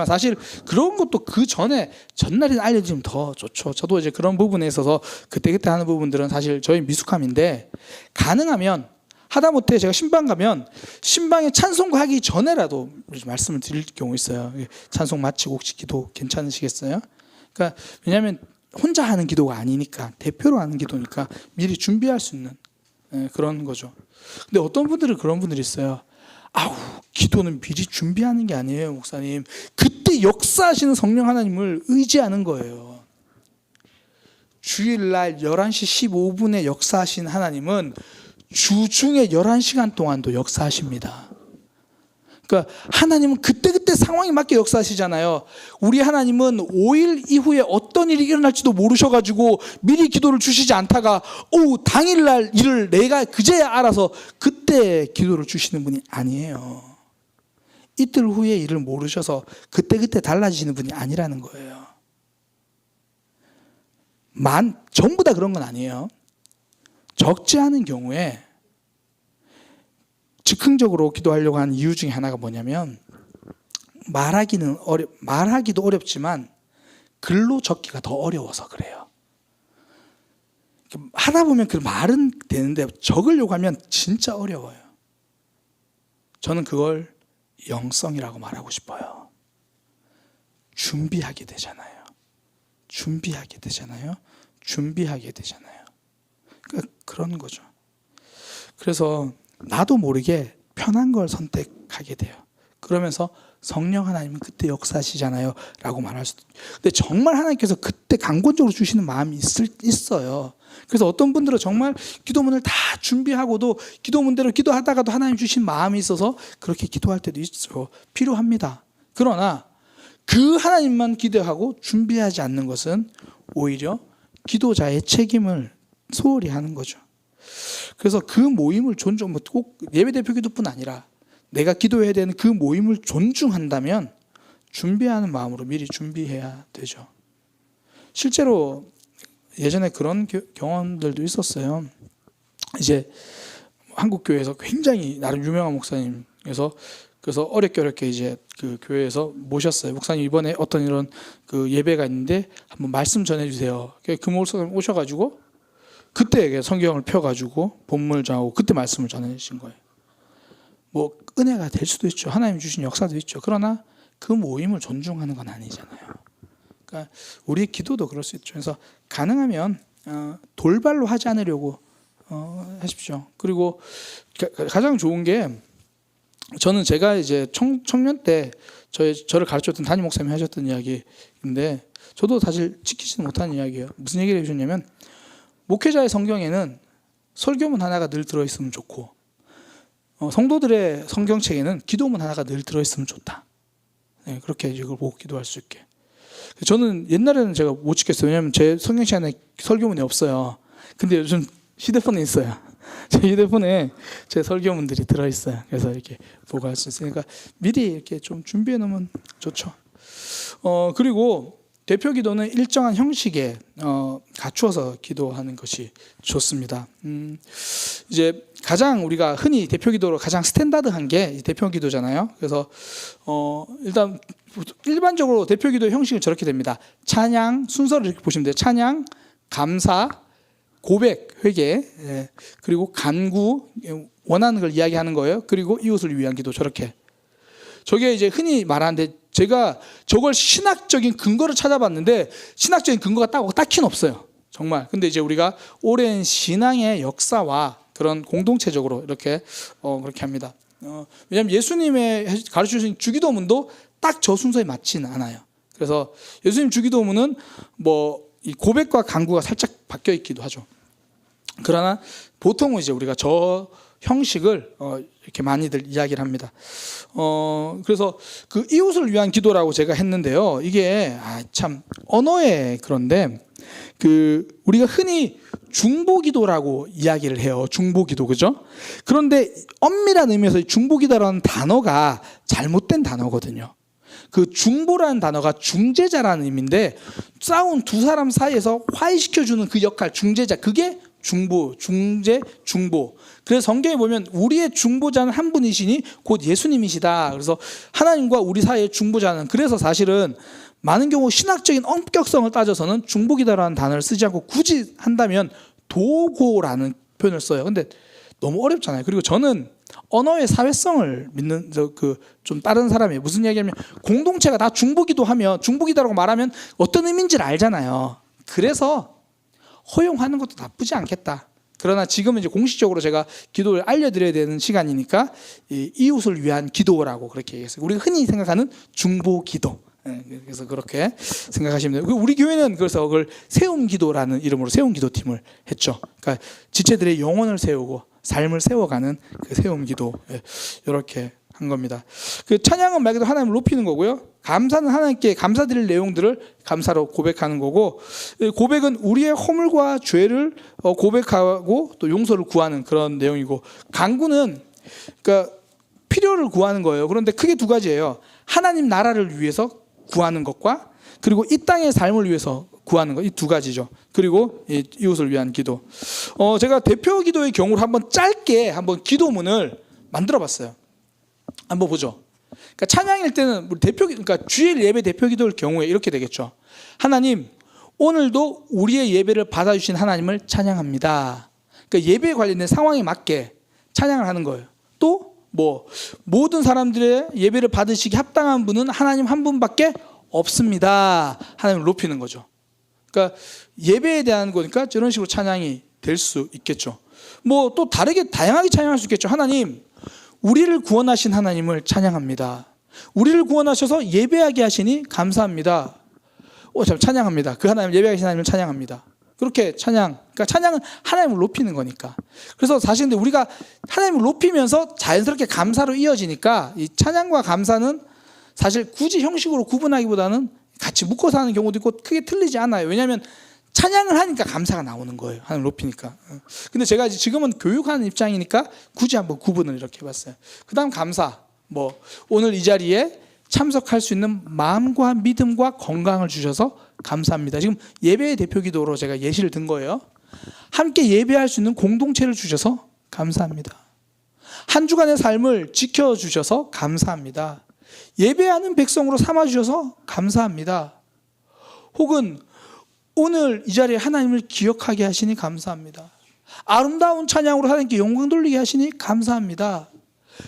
A: 사실 그런 것도 그 전에 전날에 알려주면 더 좋죠. 저도 이제 그런 부분에 있어서 그때그때 하는 부분들은 사실 저희 미숙함인데, 가능하면 하다못해 제가 신방 가면 신방에 찬송가 하기 전에라도 말씀을 드릴 경우 있어요. 찬송 마치고 혹시 기도 괜찮으시겠어요? 그러니까 왜냐하면 혼자 하는 기도가 아니니까, 대표로 하는 기도니까 미리 준비할 수 있는 그런 거죠. 근데 어떤 분들은 그런 분들이 있어요. 아우, 기도는 미리 준비하는 게 아니에요, 목사님. 그때 역사하시는 성령 하나님을 의지하는 거예요. 주일날 11시 15분에 역사하신 하나님은 주중에 11시간 동안도 역사하십니다. 그러니까 하나님은 그때그때 상황에 맞게 역사하시잖아요. 우리 하나님은 5일 이후에 어떤 일이 일어날지도 모르셔가지고 미리 기도를 주시지 않다가 당일날 일을 내가 그제야 알아서 그때 기도를 주시는 분이 아니에요. 이틀 후에 일을 모르셔서 그때그때 달라지시는 분이 아니라는 거예요. 전부 다 그런 건 아니에요. 적지 않은 경우에 즉흥적으로 기도하려고 하는 이유 중에 하나가 뭐냐면, 말하기도 어렵지만 글로 적기가 더 어려워서 그래요. 하다 보면 그 말은 되는데 적으려고 하면 진짜 어려워요. 저는 그걸 영성이라고 말하고 싶어요. 준비하게 되잖아요. 그러니까 그런 거죠. 그래서 나도 모르게 편한 걸 선택하게 돼요. 그러면서 성령 하나님은 그때 역사하시잖아요 라고 말할 수도 있어요. 근데 정말 하나님께서 그때 강권적으로 주시는 마음이 있어요. 그래서 어떤 분들은 정말 기도문을 다 준비하고도 기도문대로 기도하다가도 하나님 주신 마음이 있어서 그렇게 기도할 때도 있죠. 필요합니다. 그러나 그 하나님만 기대하고 준비하지 않는 것은 오히려 기도자의 책임을 소홀히 하는 거죠. 그래서 그 모임을 꼭 예배대표 기도뿐 아니라 내가 기도해야 되는 그 모임을 존중한다면 준비하는 마음으로 미리 준비해야 되죠. 실제로 예전에 그런 경험들도 있었어요. 이제 한국 교회에서 굉장히 나름 유명한 목사님께서 그래서 어렵게 이제 그 교회에서 모셨어요. 목사님 이번에 어떤 이런 그 예배가 있는데 한번 말씀 전해주세요. 그 목사님 오셔가지고 그때 성경을 펴가지고 본문을 정하고 그때 말씀을 전해주신 거예요. 뭐 은혜가 될 수도 있죠. 하나님 주신 역사도 있죠. 그러나 그 모임을 존중하는 건 아니잖아요. 그러니까 우리의 기도도 그럴 수 있죠. 그래서 가능하면 돌발로 하지 않으려고 하십시오. 그리고 가장 좋은 게, 저는 제가 이제 청년 때 저를 가르쳤던 담임 목사님이 하셨던 이야기인데, 저도 사실 지키지는 못하는 이야기예요. 무슨 얘기를 해주셨냐면, 목회자의 성경에는 설교문 하나가 늘 들어있으면 좋고, 성도들의 성경책에는 기도문 하나가 늘 들어있으면 좋다. 네, 그렇게 이걸 보고 기도할 수 있게. 저는 옛날에는 제가 못 지켰어요. 왜냐하면 제 성경책 안에 설교문이 없어요. 근데 요즘 휴대폰에 있어요. 제 휴대폰에 제 설교문들이 들어있어요. 그래서 이렇게 보고 할 수 있으니까 미리 이렇게 좀 준비해 놓으면 좋죠. 그리고 대표 기도는 일정한 형식에 갖추어서 기도하는 것이 좋습니다. 이제 가장 우리가 흔히 대표 기도로 가장 스탠다드한 게 대표 기도잖아요. 그래서 일단 일반적으로 대표 기도 형식은 저렇게 됩니다. 찬양 순서를 이렇게 보시면 돼요. 찬양, 감사, 고백, 회개, 그리고 간구, 원하는 걸 이야기하는 거예요. 그리고 이웃을 위한 기도, 저렇게. 저게 이제 흔히 말하는데, 제가 저걸 신학적인 근거를 찾아봤는데 신학적인 근거가 딱히는 없어요. 정말. 근데 이제 우리가 오랜 신앙의 역사와 그런 공동체적으로 이렇게 그렇게 합니다. 왜냐하면 예수님의 가르쳐 주신 주기도문도 딱 저 순서에 맞지는 않아요. 그래서 예수님 주기도문은 뭐 이 고백과 간구가 살짝 바뀌어 있기도 하죠. 그러나 보통은 이제 우리가 저 형식을 이렇게 많이들 이야기를 합니다. 그래서 그 이웃을 위한 기도라고 제가 했는데요. 이게 참 언어의 그런데 그 우리가 흔히 중보기도라고 이야기를 해요. 중보기도, 그죠? 그런데 엄밀한 의미에서 중보기도라는 단어가 잘못된 단어거든요. 그 중보라는 단어가 중재자라는 의미인데 싸운 두 사람 사이에서 화해시켜주는 그 역할, 중재자, 그게 중보, 중재, 중보. 그래서 성경에 보면 우리의 중보자는 한 분이시니 곧 예수님이시다. 그래서 하나님과 우리 사이의 중보자는, 그래서 사실은 많은 경우 신학적인 엄격성을 따져서는 중보기도라는 단어를 쓰지 않고 굳이 한다면 도고라는 표현을 써요. 근데 너무 어렵잖아요. 그리고 저는 언어의 사회성을 믿는 좀 다른 사람이에요. 무슨 얘기냐면 공동체가 다 중보기도하면, 중보기도라고 말하면 어떤 의미인지를 알잖아요. 그래서 허용하는 것도 나쁘지 않겠다. 그러나 지금은 이제 공식적으로 제가 기도를 알려드려야 되는 시간이니까 이웃을 위한 기도라고 그렇게 얘기했어요. 우리가 흔히 생각하는 중보기도. 그래서 그렇게 생각하시면 돼요. 우리 교회는 그래서 그걸 세움기도라는 이름으로 세움기도팀을 했죠. 그러니까 지체들의 영혼을 세우고 삶을 세워가는 그 세움기도, 이렇게 한 겁니다. 그 찬양은 말 그대로 하나님을 높이는 거고요. 감사는 하나님께 감사드릴 내용들을 감사로 고백하는 거고, 고백은 우리의 허물과 죄를 고백하고 또 용서를 구하는 그런 내용이고, 간구는 그러니까 필요를 구하는 거예요. 그런데 크게 두 가지예요. 하나님 나라를 위해서 구하는 것과 그리고 이 땅의 삶을 위해서 구하는 것, 이 두 가지죠. 그리고 이웃을 위한 기도. 제가 대표 기도의 경우를 한번 짧게 한번 기도문을 만들어 봤어요. 한번 보죠. 그러니까 찬양일 때는 우리 그러니까 주일 예배 대표 기도의 경우에 이렇게 되겠죠. 하나님, 오늘도 우리의 예배를 받아주신 하나님을 찬양합니다. 그러니까 예배에 관련된 상황에 맞게 찬양을 하는 거예요. 또 모든 사람들의 예배를 받으시기 합당한 분은 하나님 한 분밖에 없습니다. 하나님을 높이는 거죠. 그러니까 예배에 대한 거니까 이런 식으로 찬양이 될 수 있겠죠. 또 다르게 다양하게 찬양할 수 있겠죠. 하나님, 우리를 구원하신 하나님을 찬양합니다. 우리를 구원하셔서 예배하게 하시니 감사합니다. 찬양합니다. 그 하나님, 예배하신 하나님을 찬양합니다. 그렇게 그러니까 찬양은 하나님을 높이는 거니까. 그래서 사실 근데 우리가 하나님을 높이면서 자연스럽게 감사로 이어지니까 이 찬양과 감사는 사실 굳이 형식으로 구분하기보다는 같이 묶어서 하는 경우도 있고 크게 틀리지 않아요. 왜냐하면 찬양을 하니까 감사가 나오는 거예요. 하나님을 높이니까. 근데 제가 지금은 교육하는 입장이니까 굳이 한번 구분을 이렇게 해봤어요. 그 다음 감사. 오늘 이 자리에 참석할 수 있는 마음과 믿음과 건강을 주셔서 감사합니다. 지금 예배의 대표 기도로 제가 예시를 든 거예요. 함께 예배할 수 있는 공동체를 주셔서 감사합니다. 한 주간의 삶을 지켜주셔서 감사합니다. 예배하는 백성으로 삼아주셔서 감사합니다. 혹은 오늘 이 자리에 하나님을 기억하게 하시니 감사합니다. 아름다운 찬양으로 하나님께 영광 돌리게 하시니 감사합니다.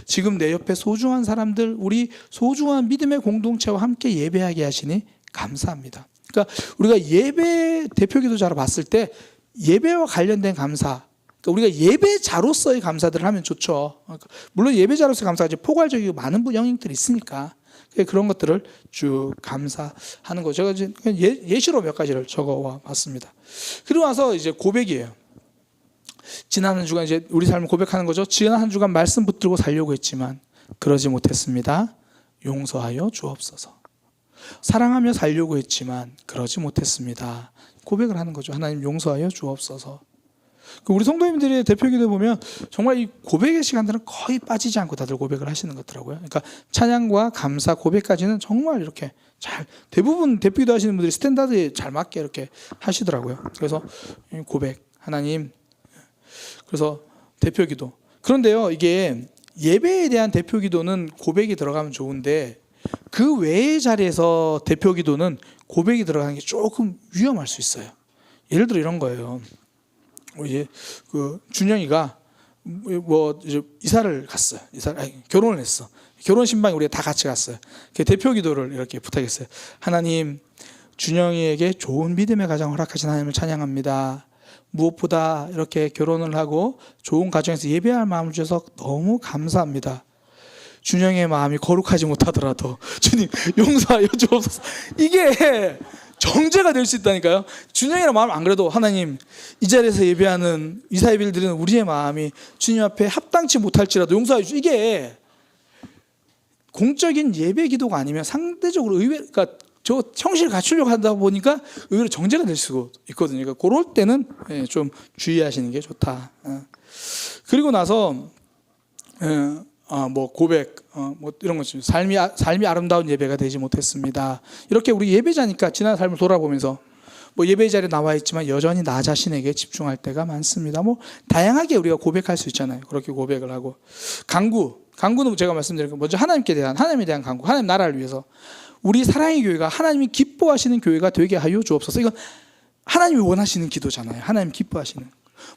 A: 지금 내 옆에 소중한 사람들, 우리 소중한 믿음의 공동체와 함께 예배하게 하시니 감사합니다. 그러니까 우리가 예배 대표 기도자로 봤을 때 예배와 관련된 감사, 그러니까 우리가 예배자로서의 감사들을 하면 좋죠. 물론 예배자로서의 감사가 이제 포괄적이고 많은 영역들이 있으니까 그런 것들을 쭉 감사하는 거죠. 제가 이제 예시로 몇 가지를 적어와 봤습니다. 그리고 나서 이제 고백이에요. 지난 한 주간 이제 우리 삶을 고백하는 거죠. 지난 한 주간 말씀 붙들고 살려고 했지만 그러지 못했습니다. 용서하여 주옵소서. 사랑하며 살려고 했지만 그러지 못했습니다. 고백을 하는 거죠. 하나님 용서하여 주옵소서. 우리 성도님들의 대표기도 보면 정말 이 고백의 시간들은 거의 빠지지 않고 다들 고백을 하시는 것 같더라고요. 그러니까 찬양과 감사, 고백까지는 정말 이렇게 잘 대부분 대표기도 하시는 분들이 스탠다드에 잘 맞게 이렇게 하시더라고요. 그래서 고백, 하나님. 그래서 대표기도. 그런데요, 이게 예배에 대한 대표기도는 고백이 들어가면 좋은데 그 외의 자리에서 대표기도는 고백이 들어가는 게 조금 위험할 수 있어요. 예를 들어 이런 거예요. 이제 그 준영이가 이제 이사를 갔어요. 결혼을 했어. 결혼 신방에 우리가 다 같이 갔어요. 대표기도를 이렇게 부탁했어요. 하나님, 준영이에게 좋은 믿음의 가정 허락하신 하나님을 찬양합니다. 무엇보다 이렇게 결혼을 하고 좋은 가정에서 예배할 마음을 주셔서 너무 감사합니다. 준영의 마음이 거룩하지 못하더라도 주님 용서하여 주옵소서. 이게 정죄가 될 수 있다니까요. 준영이랑 마음 안 그래도 하나님 이 자리에서 예배하는 이사 예배를 드리는 우리의 마음이 주님 앞에 합당치 못할지라도 용서해 주시오. 이게 공적인 예배 기도가 아니면 상대적으로 의외, 그러니까 저 형식을 갖추려고 하다 보니까 의외로 정죄가 될 수가 있거든요. 그러니까 그럴 때는 좀 주의하시는 게 좋다. 그리고 나서 뭐 고백, 뭐 이런 거죠. 삶이 아름다운 예배가 되지 못했습니다. 이렇게 우리 예배자니까 지난 삶을 돌아보면서 뭐 예배 자리에 나와 있지만 여전히 나 자신에게 집중할 때가 많습니다. 뭐 다양하게 우리가 고백할 수 있잖아요. 그렇게 고백을 하고 강구는 제가 말씀드린 거 먼저 하나님에 대한 강구, 하나님 나라를 위해서 우리 사랑의 교회가 하나님이 기뻐하시는 교회가 되게 하여 주옵소서. 이건 하나님이 원하시는 기도잖아요. 하나님 기뻐하시는.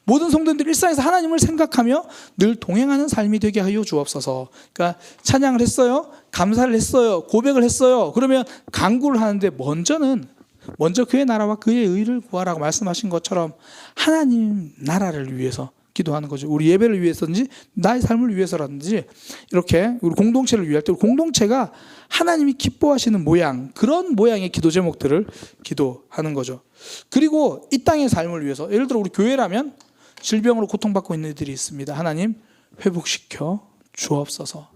A: 모든 성도님들 일상에서 하나님을 생각하며 늘 동행하는 삶이 되게 하여 주옵소서. 그러니까 찬양을 했어요, 감사를 했어요, 고백을 했어요. 그러면 간구를 하는데 먼저 그의 나라와 그의 의를 구하라고 말씀하신 것처럼 하나님 나라를 위해서 기도하는 거죠. 우리 예배를 위해서든지 나의 삶을 위해서라든지 이렇게 우리 공동체를 위할 때 공동체가 하나님이 기뻐하시는 모양, 그런 모양의 기도 제목들을 기도하는 거죠. 그리고 이 땅의 삶을 위해서, 예를 들어 우리 교회라면 질병으로 고통받고 있는 이들이 있습니다. 하나님 회복시켜 주옵소서.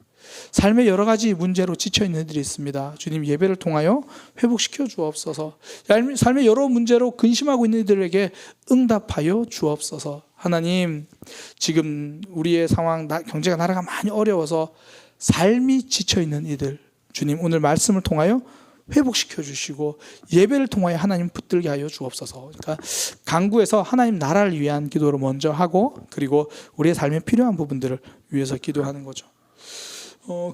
A: 삶의 여러 가지 문제로 지쳐있는 이들이 있습니다. 주님 예배를 통하여 회복시켜 주옵소서. 삶의 여러 문제로 근심하고 있는 이들에게 응답하여 주옵소서. 하나님 지금 우리의 상황, 경제가 나라가 많이 어려워서 삶이 지쳐있는 이들, 주님 오늘 말씀을 통하여 회복시켜 주시고 예배를 통하여 하나님 붙들게 하여 주옵소서. 그러니까 간구에서 하나님 나라를 위한 기도를 먼저 하고 그리고 우리의 삶에 필요한 부분들을 위해서 기도하는 거죠.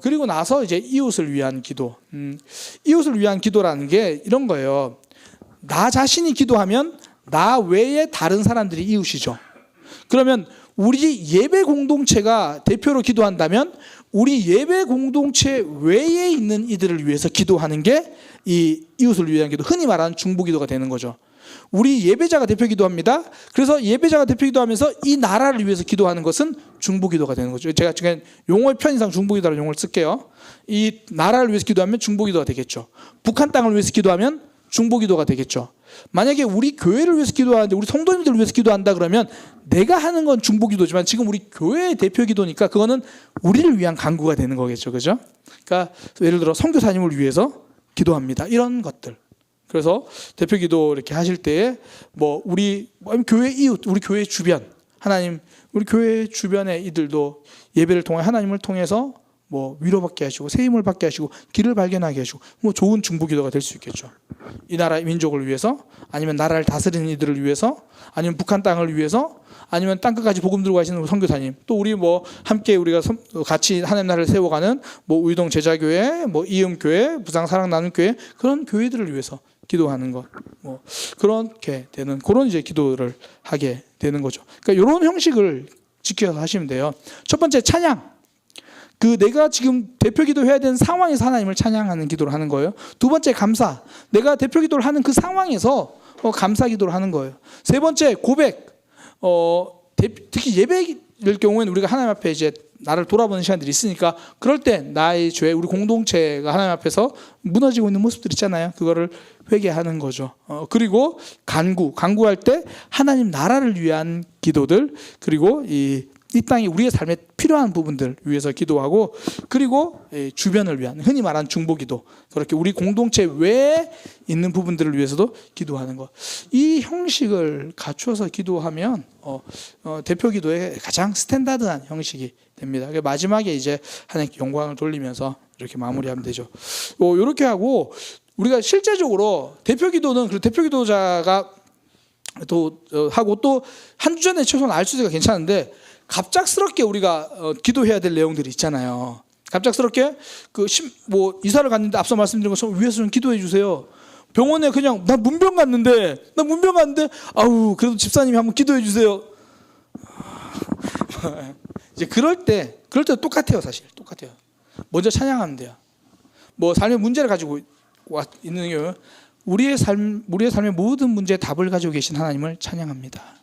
A: 그리고 나서 이제 이웃을 위한 기도. 이웃을 위한 기도라는 게 이런 거예요. 나 자신이 기도하면 나 외에 다른 사람들이 이웃이죠. 그러면 우리 예배 공동체가 대표로 기도한다면 우리 예배 공동체 외에 있는 이들을 위해서 기도하는 게 이 이웃을 위한 기도, 흔히 말하는 중보기도가 되는 거죠. 우리 예배자가 대표 기도합니다. 그래서 예배자가 대표 기도하면서 이 나라를 위해서 기도하는 것은 중보기도가 되는 거죠. 제가 지금 용어의 편의상 중보기도라는 용어를 쓸게요. 이 나라를 위해서 기도하면 중보기도가 되겠죠. 북한 땅을 위해서 기도하면 중보기도가 되겠죠. 만약에 우리 교회를 위해서 기도하는데 우리 성도님들을 위해서 기도한다 그러면 내가 하는 건 중보기도지만 지금 우리 교회의 대표 기도니까 그거는 우리를 위한 간구가 되는 거겠죠. 그죠? 그러니까 예를 들어 선교사님을 위해서 기도합니다. 이런 것들. 그래서 대표 기도 이렇게 하실 때에 뭐 우리 교회 이웃, 우리 교회 주변, 하나님 우리 교회 주변의 이들도 예배를 통해 하나님을 통해서 뭐 위로받게 하시고 새 힘을 받게 하시고 길을 발견하게 하시고 뭐 좋은 중보기도가 될 수 있겠죠. 이 나라의 민족을 위해서, 아니면 나라를 다스리는 이들을 위해서, 아니면 북한 땅을 위해서, 아니면 땅끝까지 복음 들고 가시는 선교사님, 또 우리 뭐 함께 우리가 같이 하나님 나라를 세워가는 뭐 우이동 제자교회, 뭐 이음교회, 부상 사랑 나눔 교회, 그런 교회들을 위해서 기도하는 것, 뭐 그렇게 되는 그런 이제 기도를 하게 되는 거죠. 그러니까 이런 형식을 지켜서 하시면 돼요. 첫 번째 찬양. 내가 지금 대표 기도해야 되는 상황에서 하나님을 찬양하는 기도를 하는 거예요. 두 번째 감사. 내가 대표 기도를 하는 그 상황에서 감사 기도를 하는 거예요. 세 번째 고백. 특히 예배일 경우에는 우리가 하나님 앞에 이제 나를 돌아보는 시간들이 있으니까 그럴 때 나의 죄, 우리 공동체가 하나님 앞에서 무너지고 있는 모습들 있잖아요. 그거를 회개하는 거죠. 그리고 간구할 때 하나님 나라를 위한 기도들, 그리고 이 땅이 우리의 삶에 필요한 부분들 위해서 기도하고, 그리고 주변을 위한 흔히 말하는 중보기도, 그렇게 우리 공동체 외에 있는 부분들을 위해서도 기도하는 것. 이 형식을 갖추어서 기도하면 대표 기도의 가장 스탠다드한 형식이 됩니다. 마지막에 이제 하나님께 영광을 돌리면서 이렇게 마무리하면 되죠. 이렇게 하고 우리가 실제적으로 대표 기도는 그 대표 기도자가 하고 또 한 주 전에 최소한 알 수 있으니까 괜찮은데, 갑작스럽게 우리가 기도해야 될 내용들이 있잖아요. 갑작스럽게 뭐 이사를 갔는데 앞서 말씀드린 것처럼 위에서 좀 기도해 주세요. 병원에 그냥 나 문병 갔는데 아우 그래도 집사님이 한번 기도해 주세요. 이제 그럴 때 똑같아요. 사실 똑같아요. 먼저 찬양하면 돼요. 뭐 삶의 문제를 가지고 있는 경우 우리의 삶의 모든 문제에 답을 가지고 계신 하나님을 찬양합니다.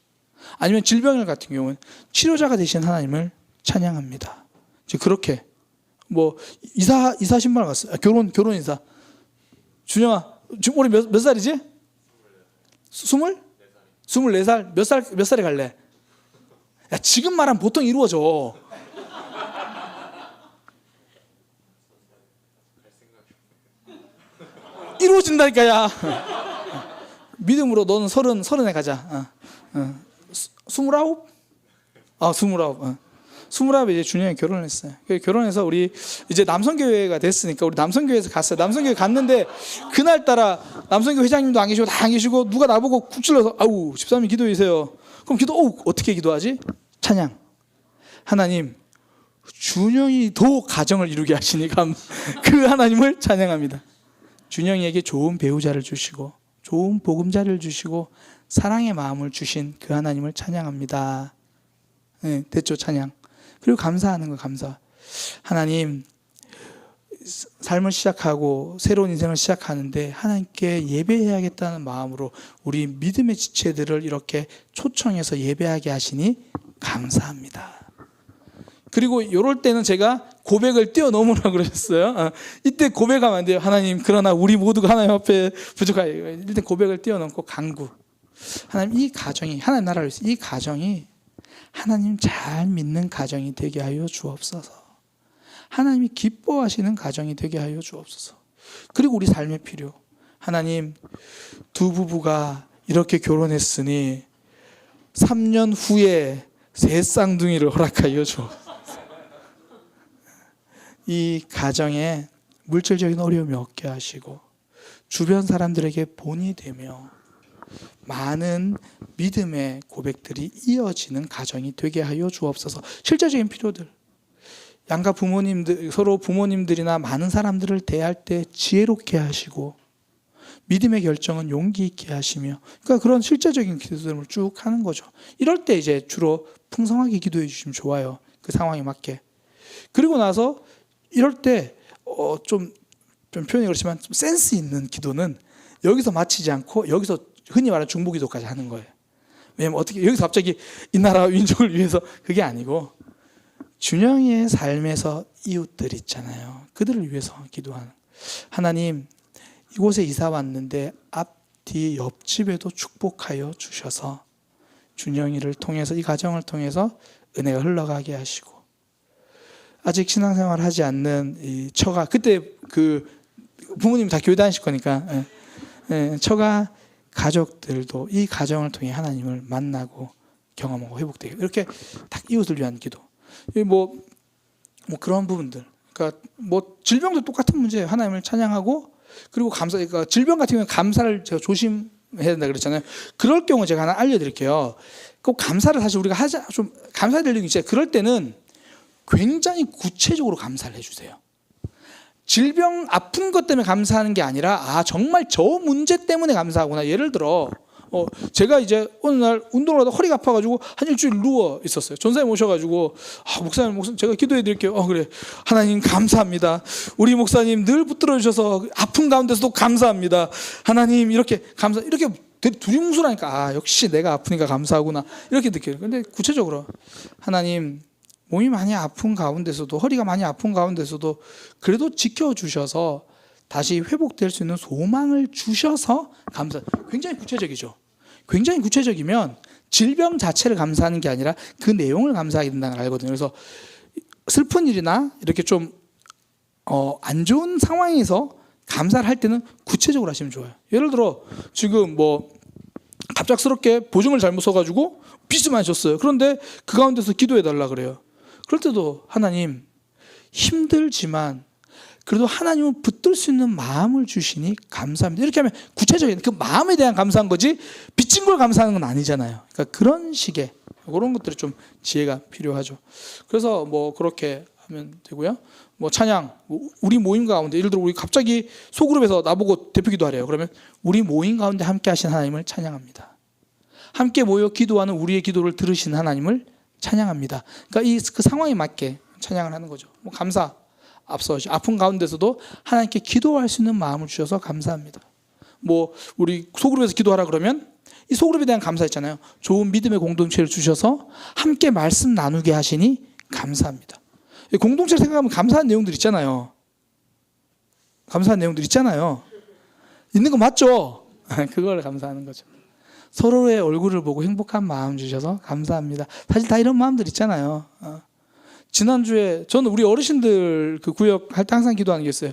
A: 아니면 질병을 같은 경우는 치료자가 되신 하나님을 찬양합니다. 이제 그렇게 뭐 이사 신발 갔어요. 결혼 인사. 준영아 지금 올해 몇 살이지? 24살? 몇 살에 갈래? 야, 지금 말하면 보통 이루어져. 이루어진다니까, 야. 믿음으로 너는 30에 가자. 29? 29. 29에 이제 준영이 결혼했어요. 결혼해서 우리 이제 남성교회가 됐으니까 우리 남성교회에서 갔어요. 남성교회 갔는데 그날따라 남성교회 회장님도 안 계시고 다 안 계시고 누가 나보고 쿡 찔러서 아우 집사님 기도해 주세요. 그럼 어떻게 기도하지? 찬양. 하나님 준영이 더 가정을 이루게 하시니 그 하나님을 찬양합니다. 준영이에게 좋은 배우자를 주시고 좋은 보금자리를 주시고 사랑의 마음을 주신 그 하나님을 찬양합니다. 네, 됐죠, 찬양. 그리고 감사하는 거, 감사. 하나님, 삶을 시작하고 새로운 인생을 시작하는데 하나님께 예배해야겠다는 마음으로 우리 믿음의 지체들을 이렇게 초청해서 예배하게 하시니 감사합니다. 그리고 이럴 때는 제가 고백을 뛰어넘으라고 그러셨어요. 이때 고백하면 안 돼요. 하나님, 그러나 우리 모두가 하나님 앞에 부족하여. 일단 고백을 뛰어넘고 간구. 하나님, 이 가정이, 하나님 나라를 위해서 이 가정이 하나님 잘 믿는 가정이 되게 하여 주옵소서. 하나님이 기뻐하시는 가정이 되게 하여 주옵소서. 그리고 우리 삶의 필요. 하나님, 두 부부가 이렇게 결혼했으니 3년 후에 새 쌍둥이를 허락하여 주옵소서. 이 가정에 물질적인 어려움이 없게 하시고 주변 사람들에게 본이 되며 많은 믿음의 고백들이 이어지는 가정이 되게 하여 주옵소서. 실제적인 필요들, 양가 부모님들, 서로 부모님들이나 많은 사람들을 대할 때 지혜롭게 하시고 믿음의 결정은 용기 있게 하시며, 그러니까 그런 실제적인 기도들을 쭉 하는 거죠. 이럴 때 이제 주로 풍성하게 기도해 주시면 좋아요. 그 상황에 맞게. 그리고 나서 이럴 때 좀 표현이 그렇지만 좀 센스 있는 기도는 여기서 마치지 않고 여기서 흔히 말하는 중보기도까지 하는 거예요. 왜냐면 어떻게 여기서 갑자기 이 나라 민족을 위해서 그게 아니고 준영이의 삶에서 이웃들 있잖아요. 그들을 위해서 기도하는. 하나님, 이곳에 이사 왔는데 앞뒤 옆집에도 축복하여 주셔서 준영이를 통해서 이 가정을 통해서 은혜가 흘러가게 하시고, 아직 신앙생활 하지 않는 이 처가, 그때 그 부모님 다 교회 다니실 거니까 처가 가족들도 이 가정을 통해 하나님을 만나고 경험하고 회복되게, 이렇게 딱 이웃을 위한 기도. 뭐 그런 부분들. 그러니까 뭐 질병도 똑같은 문제예요. 하나님을 찬양하고 그리고 감사. 그러니까 질병 같은 경우는 감사를 제가 조심해야 된다 그랬잖아요. 그럴 경우 제가 하나 알려드릴게요. 꼭 감사를 사실 우리가 좀 감사해야 될 일이 있어요. 그럴 때는 굉장히 구체적으로 감사를 해주세요. 질병 아픈 것 때문에 감사하는 게 아니라 정말 저 문제 때문에 감사하구나. 예를 들어 제가 이제 어느 날 운동을 하다 허리가 아파가지고 한 일주일 누워 있었어요. 전사님 오셔가지고 목사님 제가 기도해 드릴게요. 그래. 하나님 감사합니다. 우리 목사님 늘 붙들어 주셔서 아픈 가운데서도 감사합니다. 하나님 이렇게 이렇게 두리뭉술하니까 역시 내가 아프니까 감사하구나 이렇게 느껴요. 근데 구체적으로 하나님, 몸이 많이 아픈 가운데서도, 허리가 많이 아픈 가운데서도 그래도 지켜주셔서 다시 회복될 수 있는 소망을 주셔서 감사. 굉장히 구체적이죠. 굉장히 구체적이면 질병 자체를 감사하는 게 아니라 그 내용을 감사하게 된다는 걸 알거든요. 그래서 슬픈 일이나 이렇게 좀 안 좋은 상황에서 감사를 할 때는 구체적으로 하시면 좋아요. 예를 들어 지금 뭐 갑작스럽게 보증을 잘못 써가지고 빚을 많이 졌어요. 그런데 그 가운데서 기도해 달라 그래요. 그럴 때도 하나님, 힘들지만 그래도 하나님은 붙들 수 있는 마음을 주시니 감사합니다. 이렇게 하면 구체적인 그 마음에 대한 감사한 거지 빚진 걸 감사하는 건 아니잖아요. 그러니까 그런 식의 그런 것들이 좀 지혜가 필요하죠. 그래서 뭐 그렇게 하면 되고요. 뭐 찬양, 우리 모임 가운데 예를 들어 우리 갑자기 소그룹에서 나보고 대표기도 하래요. 그러면 우리 모임 가운데 함께 하신 하나님을 찬양합니다. 함께 모여 기도하는 우리의 기도를 들으신 하나님을 찬양합니다. 그러니까 그 상황에 맞게 찬양을 하는 거죠. 뭐 감사, 앞서 아픈 가운데서도 하나님께 기도할 수 있는 마음을 주셔서 감사합니다. 뭐 우리 소그룹에서 기도하라 그러면 이 소그룹에 대한 감사 있잖아요. 좋은 믿음의 공동체를 주셔서 함께 말씀 나누게 하시니 감사합니다. 공동체를 생각하면 감사한 내용들 있잖아요. 감사한 내용들 있잖아요. 있는 거 맞죠? 그걸 감사하는 거죠. 서로의 얼굴을 보고 행복한 마음 주셔서 감사합니다. 사실 다 이런 마음들 있잖아요. 지난주에 저는 우리 어르신들 그 구역 할 때 항상 기도하는 게 있어요.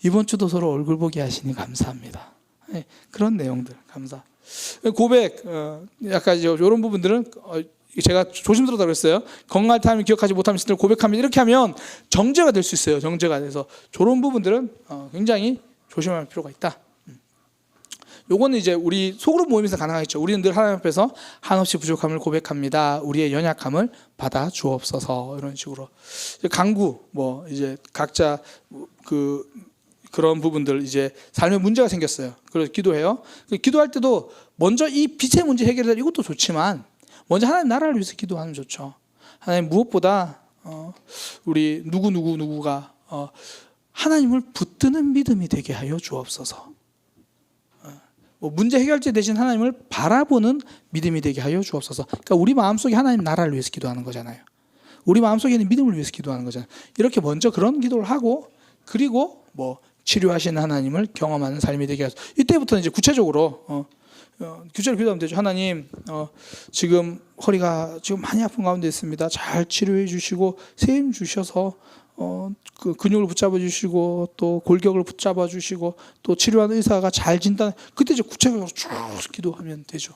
A: 이번 주도 서로 얼굴 보게 하시니 감사합니다. 네, 그런 내용들 감사. 고백 약간 이런 부분들은 제가 조심스럽다고 그랬어요. 건강할 때 하면 기억하지 못하면 스스로 고백하면 이렇게 하면 정죄가 될 수 있어요. 정죄가 돼서 저런 부분들은 굉장히 조심할 필요가 있다. 요거는 이제 우리 소그룹 모임에서 가능하겠죠. 우리는 늘 하나님 앞에서 한없이 부족함을 고백합니다. 우리의 연약함을 받아 주옵소서. 이런 식으로 강구 뭐 이제 각자 그런 부분들 이제 삶에 문제가 생겼어요. 그래서 기도해요. 기도할 때도 먼저 이 빛의 문제 해결될 이것도 좋지만 먼저 하나님 나라를 위해서 기도하면 좋죠. 하나님 무엇보다 우리 누구가 하나님을 붙드는 믿음이 되게 하여 주옵소서. 문제 해결제 대신 하나님을 바라보는 믿음이 되게 하여 주옵소서. 그러니까 우리 마음속에 하나님 나라를 위해서 기도하는 거잖아요. 우리 마음속에 있는 믿음을 위해서 기도하는 거잖아요. 이렇게 먼저 그런 기도를 하고 그리고 뭐 치료하시는 하나님을 경험하는 삶이 되게 하소서. 이때부터는 이제 구체적으로 기도하면 되죠. 하나님 지금 허리가 지금 많이 아픈 가운데 있습니다. 잘 치료해 주시고 세임 주셔서 그 근육을 붙잡아 주시고 또 골격을 붙잡아 주시고 또 치료하는 의사가 잘 진단 그때 이제 구체적으로 쭉 기도하면 되죠.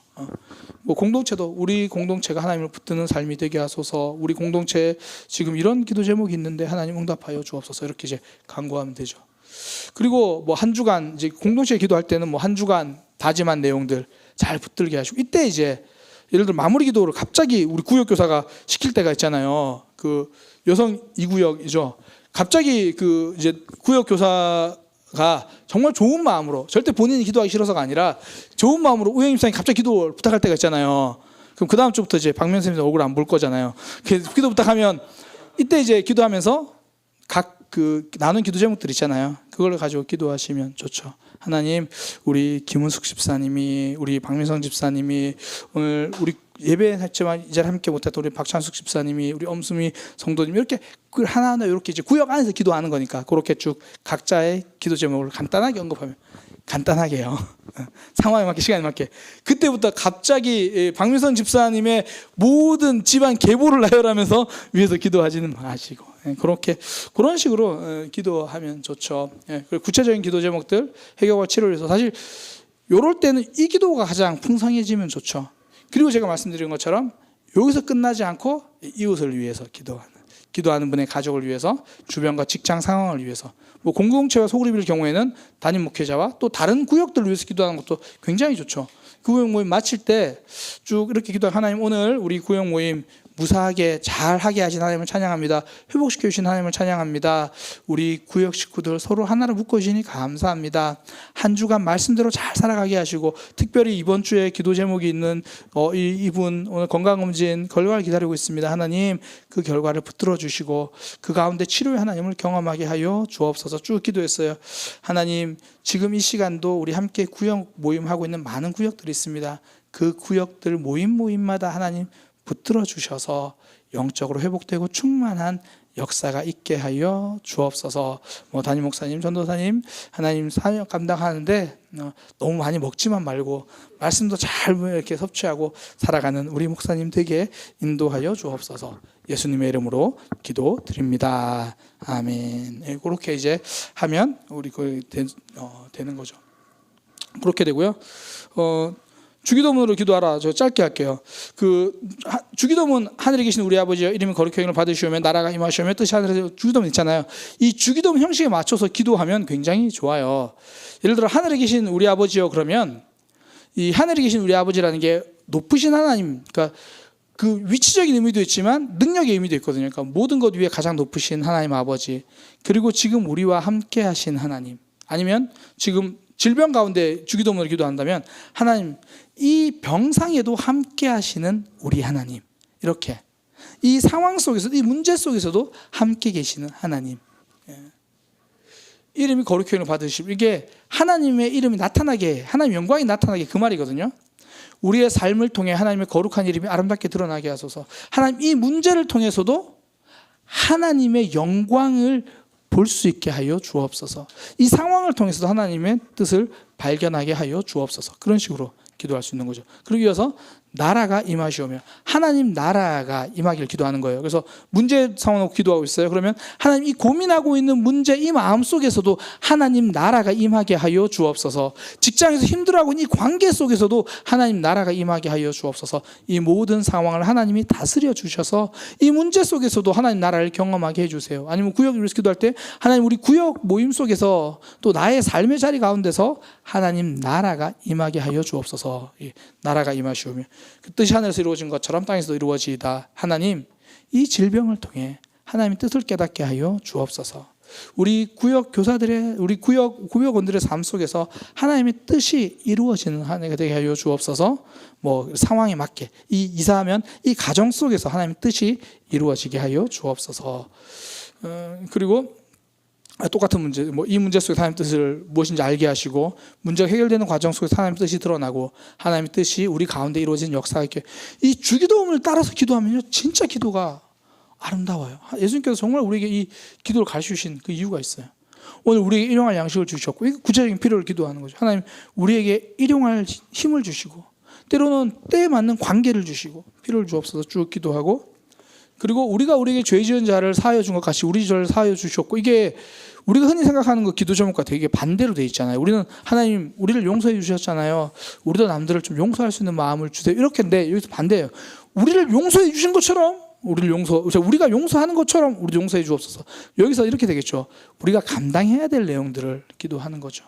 A: 뭐 공동체도 우리 공동체가 하나님을 붙드는 삶이 되게 하소서. 우리 공동체에 지금 이런 기도 제목이 있는데 하나님 응답하여 주옵소서. 이렇게 이제 간구하면 되죠. 그리고 뭐 한 주간 이제 공동체 기도할 때는 뭐 한 주간 다짐한 내용들 잘 붙들게 하시고 이때 이제 예를 들어 마무리 기도를 갑자기 우리 구역 교사가 시킬 때가 있잖아요. 그 여성 2구역이죠. 갑자기 그 이제 구역 교사가 정말 좋은 마음으로 절대 본인이 기도하기 싫어서가 아니라 좋은 마음으로 우영 집사님 갑자기 기도 부탁할 때가 있잖아요. 그럼 그 다음 주부터 이제 박명 선생님 얼굴 안 볼 거잖아요. 기도 부탁하면 이때 이제 기도하면서 각 그 나눈 기도 제목들 있잖아요. 그걸 가지고 기도하시면 좋죠. 하나님, 우리 김은숙 집사님이, 우리 박민성 집사님이, 오늘 우리 예배했지만 이 자리에 함께 못했던 우리 박찬숙 집사님이, 우리 엄수미 성도님 이렇게 하나하나 이렇게 이제 구역 안에서 기도하는 거니까 그렇게 쭉 각자의 기도 제목을 간단하게 언급하면 간단하게요. 상황에 맞게 시간에 맞게 그때부터 갑자기 박민선 집사님의 모든 집안 계보를 나열하면서 위에서 기도하지는 마시고 그렇게 그런 식으로 기도하면 좋죠. 그리고 구체적인 기도 제목들 해결과 치료를 위해서 사실 이럴 때는 이 기도가 가장 풍성해지면 좋죠. 그리고 제가 말씀드린 것처럼 여기서 끝나지 않고 이웃을 위해서 기도하는 분의 가족을 위해서 주변과 직장 상황을 위해서 뭐 공동체와 소그룹일 경우에는 담임 목회자와 또 다른 구역들을 위해서 기도하는 것도 굉장히 좋죠. 그 구역 모임 마칠 때 쭉 이렇게 기도하고 하나님 오늘 우리 구역 모임 무사하게 잘하게 하신 하나님을 찬양합니다. 회복시켜 주신 하나님을 찬양합니다. 우리 구역 식구들 서로 하나로 묶어주시니 감사합니다. 한 주간 말씀대로 잘 살아가게 하시고 특별히 이번 주에 기도 제목이 있는 이분 오늘 건강검진 결과를 기다리고 있습니다. 하나님 그 결과를 붙들어 주시고 그 가운데 치료의 하나님을 경험하게 하여 주옵소서. 쭉 기도했어요. 하나님 지금 이 시간도 우리 함께 구역 모임하고 있는 많은 구역들이 있습니다. 그 구역들 모임마다 하나님 붙들어 주셔서 영적으로 회복되고 충만한 역사가 있게 하여 주옵소서. 뭐 담임 목사님, 전도사님, 하나님 사역 감당하는데 너무 많이 먹지만 말고 말씀도 잘 이렇게 섭취하고 살아가는 우리 목사님 되게 인도하여 주옵소서. 예수님의 이름으로 기도드립니다. 아멘. 그렇게 이제 하면 우리 되는 거죠. 그렇게 되고요. 주기도문으로 기도하라. 저 짧게 할게요. 주기도문 하늘에 계신 우리 아버지여 이름이 거룩히 여김을 받으시오며 나라가 임하시오며 뜻이 하늘에서 주기도문 있잖아요. 이 주기도문 형식에 맞춰서 기도하면 굉장히 좋아요. 예를 들어 하늘에 계신 우리 아버지여 그러면 이 하늘에 계신 우리 아버지라는 게 높으신 하나님, 그러니까 그 위치적인 의미도 있지만 능력의 의미도 있거든요. 그러니까 모든 것 위에 가장 높으신 하나님 아버지, 그리고 지금 우리와 함께 하신 하나님, 아니면 지금 질병 가운데 주기도문을 기도한다면 하나님 이 병상에도 함께 하시는 우리 하나님, 이렇게 이 상황 속에서도 이 문제 속에서도 함께 계시는 하나님, 이름이 거룩히 여김을 받으시고 이게 하나님의 이름이 나타나게, 하나님 영광이 나타나게 그 말이거든요. 우리의 삶을 통해 하나님의 거룩한 이름이 아름답게 드러나게 하소서. 하나님 이 문제를 통해서도 하나님의 영광을 볼 수 있게 하여 주옵소서. 이 상황을 통해서도 하나님의 뜻을 발견하게 하여 주옵소서. 그런 식으로 기도할 수 있는 거죠. 그러기 위해서 나라가 임하시오며 하나님 나라가 임하기를 기도하는 거예요. 그래서 문제 상황 놓고 기도하고 있어요. 그러면 하나님 이 고민하고 있는 문제 이 마음 속에서도 하나님 나라가 임하게 하여 주옵소서. 직장에서 힘들어하고 있는 이 관계 속에서도 하나님 나라가 임하게 하여 주옵소서. 이 모든 상황을 하나님이 다스려 주셔서 이 문제 속에서도 하나님 나라를 경험하게 해주세요. 아니면 구역 위해서 기도할 때 하나님 우리 구역 모임 속에서 또 나의 삶의 자리 가운데서 하나님 나라가 임하게 하여 주옵소서. 나라가 임하시오며 그 뜻이 하늘에서 이루어진 것처럼 땅에서도 이루어지이다. 하나님 이 질병을 통해 하나님의 뜻을 깨닫게 하여 주옵소서. 우리 구역 교사들의 우리 구역원들의 삶 속에서 하나님의 뜻이 이루어지는 한 해가 되게 하여 주옵소서. 뭐 상황에 맞게 이사하면 이 가정 속에서 하나님의 뜻이 이루어지게 하여 주옵소서. 그리고 똑같은 문제, 뭐 이 문제 속에 하나님의 뜻을 무엇인지 알게 하시고 문제가 해결되는 과정 속에서 하나님의 뜻이 드러나고 하나님의 뜻이 우리 가운데 이루어지는 역사가 이렇게 이 주기도문을 따라서 기도하면요 진짜 기도가 아름다워요. 예수님께서 정말 우리에게 이 기도를 가르쳐 주신 그 이유가 있어요. 오늘 우리에게 일용할 양식을 주셨고 이 구체적인 필요를 기도하는 거죠. 하나님 우리에게 일용할 힘을 주시고 때로는 때에 맞는 관계를 주시고 필요를 주옵소서 쭉 기도하고 그리고 우리가 우리에게 죄 지은 자를 사하여 준 것 같이 우리 죄를 사하여 주셨고 이게 우리가 흔히 생각하는 그 기도 제목과 되게 반대로 돼 있잖아요. 우리는 하나님 우리를 용서해 주셨잖아요. 우리도 남들을 좀 용서할 수 있는 마음을 주세요. 이렇게인데 여기서 반대예요. 우리를 용서해 주신 것처럼 우리가 용서하는 것처럼 우리도 용서해 주옵소서. 여기서 이렇게 되겠죠. 우리가 감당해야 될 내용들을 기도하는 거죠.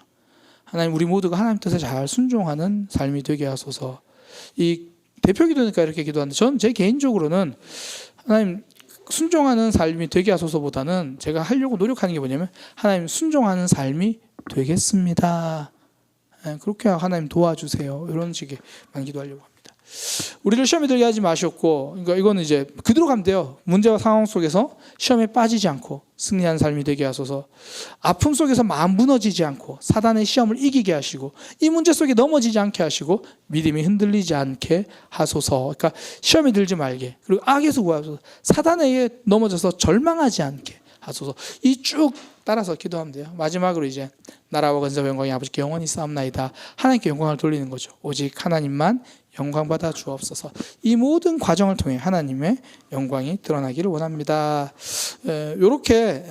A: 하나님 우리 모두가 하나님 뜻에 잘 순종하는 삶이 되게 하소서. 이 대표 기도니까 이렇게 기도하는데 전 제 개인적으로는 하나님 순종하는 삶이 되게 하소서보다는 제가 하려고 노력하는 게 뭐냐면 하나님 순종하는 삶이 되겠습니다. 그렇게 하나님 도와주세요. 이런 식의 많이 기도하려고 합니다. 우리를 시험에 들게 하지 마셨고, 그러니까 이거는 이제 그대로 가면 돼요. 문제와 상황 속에서 시험에 빠지지 않고 승리한 삶이 되게 하소서. 아픔 속에서 마음 무너지지 않고 사단의 시험을 이기게 하시고 이 문제 속에 넘어지지 않게 하시고 믿음이 흔들리지 않게 하소서. 그러니까 시험에 들지 말게 그리고 악에서 구하소서. 사단에게 넘어져서 절망하지 않게 하소서. 이 쭉 따라서 기도하면 돼요. 마지막으로 이제 나라와 건설과 영광이 아버지께 영원히 쌓옵나이다. 하나님께 영광을 돌리는 거죠. 오직 하나님만 영광 받아 주옵소서. 이 모든 과정을 통해 하나님의 영광이 드러나기를 원합니다. 이렇게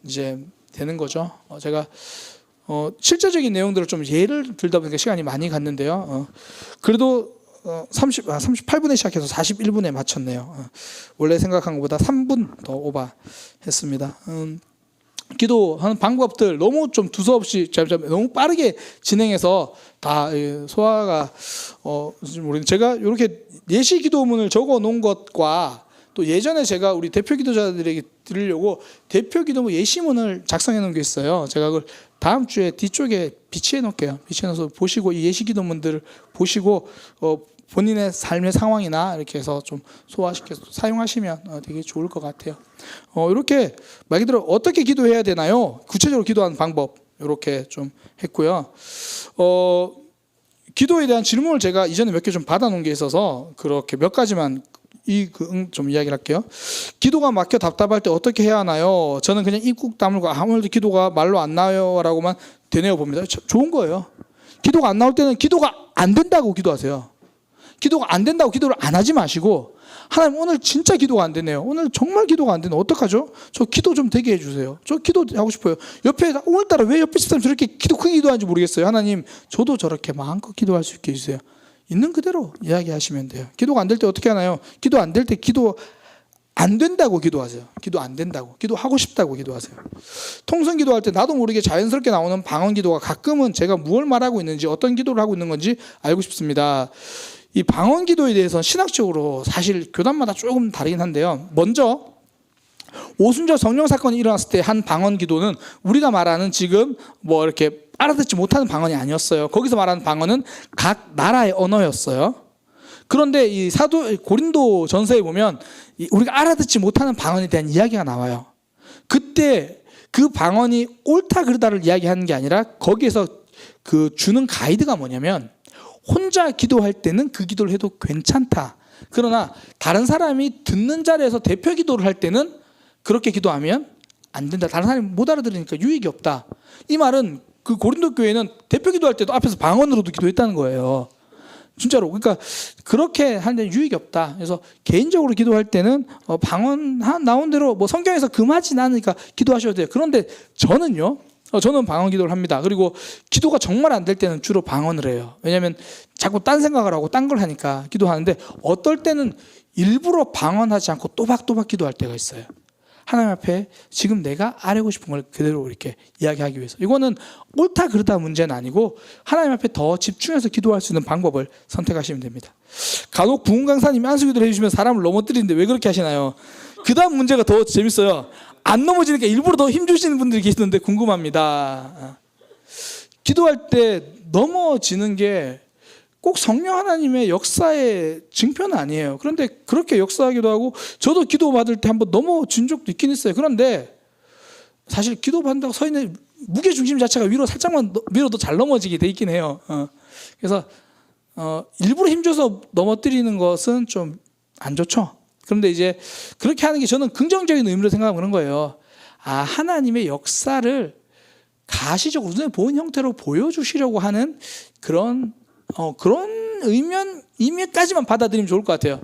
A: 이제 되는 거죠. 제가 실제적인 내용들을 좀 예를 들다 보니까 시간이 많이 갔는데요. 그래도 38분에 시작해서 41분에 마쳤네요. 원래 생각한 것보다 3분 더 오버했습니다. 기도하는 방법들 너무 좀 두서없이 너무 빠르게 진행해서 다 소화가 제가 이렇게 예시 기도문을 적어 놓은 것과 또 예전에 제가 우리 대표 기도자들에게 드리려고 대표 기도문 예시문을 작성해 놓은 게 있어요. 제가 그걸 다음 주에 뒤쪽에 비치해 놓을게요. 비치해 놓아서 보시고 이 예시 기도문들을 보시고 본인의 삶의 상황이나 이렇게 해서 좀 소화시켜서 사용하시면 되게 좋을 것 같아요. 이렇게 말 그대로 어떻게 기도해야 되나요? 구체적으로 기도하는 방법 이렇게 좀 했고요. 기도에 대한 질문을 제가 이전에 몇 개 좀 받아놓은 게 있어서 그렇게 몇 가지만 좀 이야기를 할게요. 기도가 막혀 답답할 때 어떻게 해야 하나요? 저는 그냥 입국 다물고 아무래도 기도가 말로 안 나와요라고만 되뇌어 봅니다. 좋은 거예요. 기도가 안 나올 때는 기도가 안 된다고 기도하세요. 기도가 안 된다고 기도를 안 하지 마시고 하나님 오늘 진짜 기도가 안 되네요. 오늘 정말 기도가 안 되네. 어떡하죠? 저 기도 좀 되게 해주세요. 저 기도하고 싶어요. 옆에 오늘따라 왜 옆에 사람이 저렇게 기도 크게 기도하는지 모르겠어요. 하나님 저도 저렇게 마음껏 기도할 수 있게 해주세요. 있는 그대로 이야기하시면 돼요. 기도가 안 될 때 어떻게 하나요? 기도 안 될 때 기도 안 된다고 기도하세요. 기도 안 된다고. 기도하고 싶다고 기도하세요. 통성 기도할 때 나도 모르게 자연스럽게 나오는 방언 기도가 가끔은 제가 무엇을 말하고 있는지 어떤 기도를 하고 있는 건지 알고 싶습니다. 이 방언 기도에 대해서는 신학적으로 사실 교단마다 조금 다르긴 한데요. 먼저 오순절 성령 사건이 일어났을 때 한 방언 기도는 우리가 말하는 지금 뭐 이렇게 알아듣지 못하는 방언이 아니었어요. 거기서 말하는 방언은 각 나라의 언어였어요. 그런데 이 고린도 전서에 보면 우리가 알아듣지 못하는 방언에 대한 이야기가 나와요. 그때 그 방언이 옳다 그르다를 이야기하는 게 아니라 거기에서 그 주는 가이드가 뭐냐면 혼자 기도할 때는 그 기도를 해도 괜찮다. 그러나 다른 사람이 듣는 자리에서 대표 기도를 할 때는 그렇게 기도하면 안 된다. 다른 사람이 못 알아들으니까 유익이 없다. 이 말은 그 고린도 교회는 대표 기도할 때도 앞에서 방언으로도 기도했다는 거예요. 진짜로. 그러니까 그렇게 할 때는 유익이 없다. 그래서 개인적으로 기도할 때는 방언 나온 대로 뭐 성경에서 금하진 않으니까 기도하셔도 돼요. 그런데 저는요. 저는 방언 기도를 합니다. 그리고 기도가 정말 안 될 때는 주로 방언을 해요. 왜냐하면 자꾸 딴 생각을 하고 딴 걸 하니까 기도하는데, 어떨 때는 일부러 방언하지 않고 또박또박 기도할 때가 있어요. 하나님 앞에 지금 내가 아뢰고 싶은 걸 그대로 이렇게 이야기하기 위해서. 이거는 옳다 그르다 문제는 아니고 하나님 앞에 더 집중해서 기도할 수 있는 방법을 선택하시면 됩니다. 간혹 부흥 강사님이 안수기도를 해주시면 사람을 넘어뜨리는데 왜 그렇게 하시나요? 그 다음 문제가 더 재밌어요. 안 넘어지니까 일부러 더 힘주시는 분들이 계시는데 궁금합니다. 기도할 때 넘어지는 게 꼭 성령 하나님의 역사의 증표는 아니에요. 그런데 그렇게 역사하기도 하고, 저도 기도 받을 때 한번 넘어진 적도 있긴 있어요. 그런데 사실 기도 받는다고 서 있는 무게중심 자체가 위로 살짝만 밀어도 잘 넘어지게 돼 있긴 해요. 그래서 일부러 힘줘서 넘어뜨리는 것은 좀 안 좋죠. 그런데 이제 그렇게 하는 게 저는 긍정적인 의미로 생각하는 그런 거예요. 하나님의 역사를 가시적으로 눈에 보이는 형태로 보여주시려고 하는 그런 의미까지만 받아들이면 좋을 것 같아요.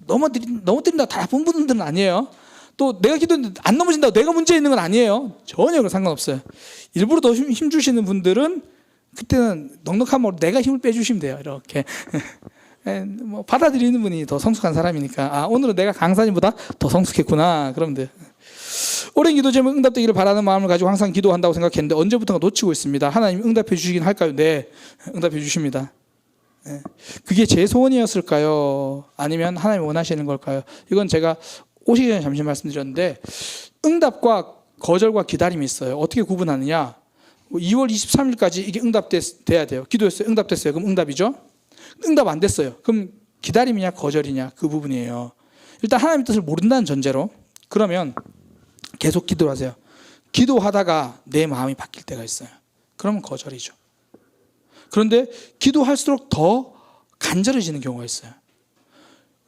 A: 넘어뜨린다고 다 나쁜 분들은 아니에요. 또 내가 기도했는데 안 넘어진다고 내가 문제 있는 건 아니에요. 전혀 그런 상관없어요. 일부러 더 힘 주시는 분들은 그때는 넉넉함으로 내가 힘을 빼주시면 돼요. 이렇게 뭐 받아들이는 분이 더 성숙한 사람이니까, 오늘은 내가 강사님보다 더 성숙했구나, 그러면 돼요. 오랜 기도 제목 응답되기를 바라는 마음을 가지고 항상 기도한다고 생각했는데 언제부턴가 놓치고 있습니다. 하나님 응답해 주시긴 할까요? 네, 응답해 주십니다. 그게 제 소원이었을까요? 아니면 하나님 원하시는 걸까요? 이건 제가 오시기 전에 잠시 말씀드렸는데, 응답과 거절과 기다림이 있어요. 어떻게 구분하느냐? 2월 23일까지 이게 응답돼야 돼요. 기도했어요, 응답됐어요. 그럼 응답이죠. 응답 안 됐어요. 그럼 기다림이냐 거절이냐, 그 부분이에요. 일단 하나님의 뜻을 모른다는 전제로 그러면 계속 기도를 하세요. 기도하다가 내 마음이 바뀔 때가 있어요. 그러면 거절이죠. 그런데 기도할수록 더 간절해지는 경우가 있어요.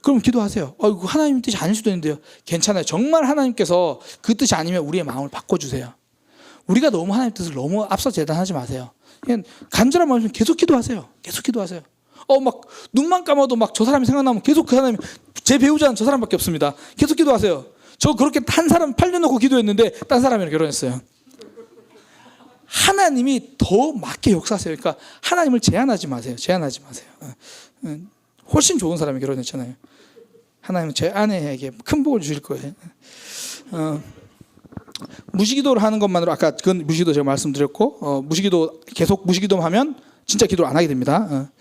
A: 그럼 기도하세요. 하나님 뜻이 아닐 수도 있는데요. 괜찮아요. 정말 하나님께서 그 뜻이 아니면 우리의 마음을 바꿔주세요. 우리가 너무 하나님 뜻을 너무 앞서 재단하지 마세요. 그냥 간절한 마음이면 계속 기도하세요. 계속 기도하세요. 막 눈만 감아도 막 저 사람이 생각나면 계속 그 하나님, 제 배우자는 저 사람밖에 없습니다. 계속 기도하세요. 저 그렇게 한 사람 8년 놓고 기도했는데 딴 사람이랑 결혼했어요. 하나님이 더 맞게 역사하세요. 그러니까 하나님을 제한하지 마세요. 제한하지 마세요. 훨씬 좋은 사람이 결혼했잖아요. 하나님은 제 아내에게 큰 복을 주실 거예요. 무시기도를 하는 것만으로, 아까 그건 무시기도 제가 말씀드렸고, 무시기도 계속 무시기도만 하면 진짜 기도를 안 하게 됩니다.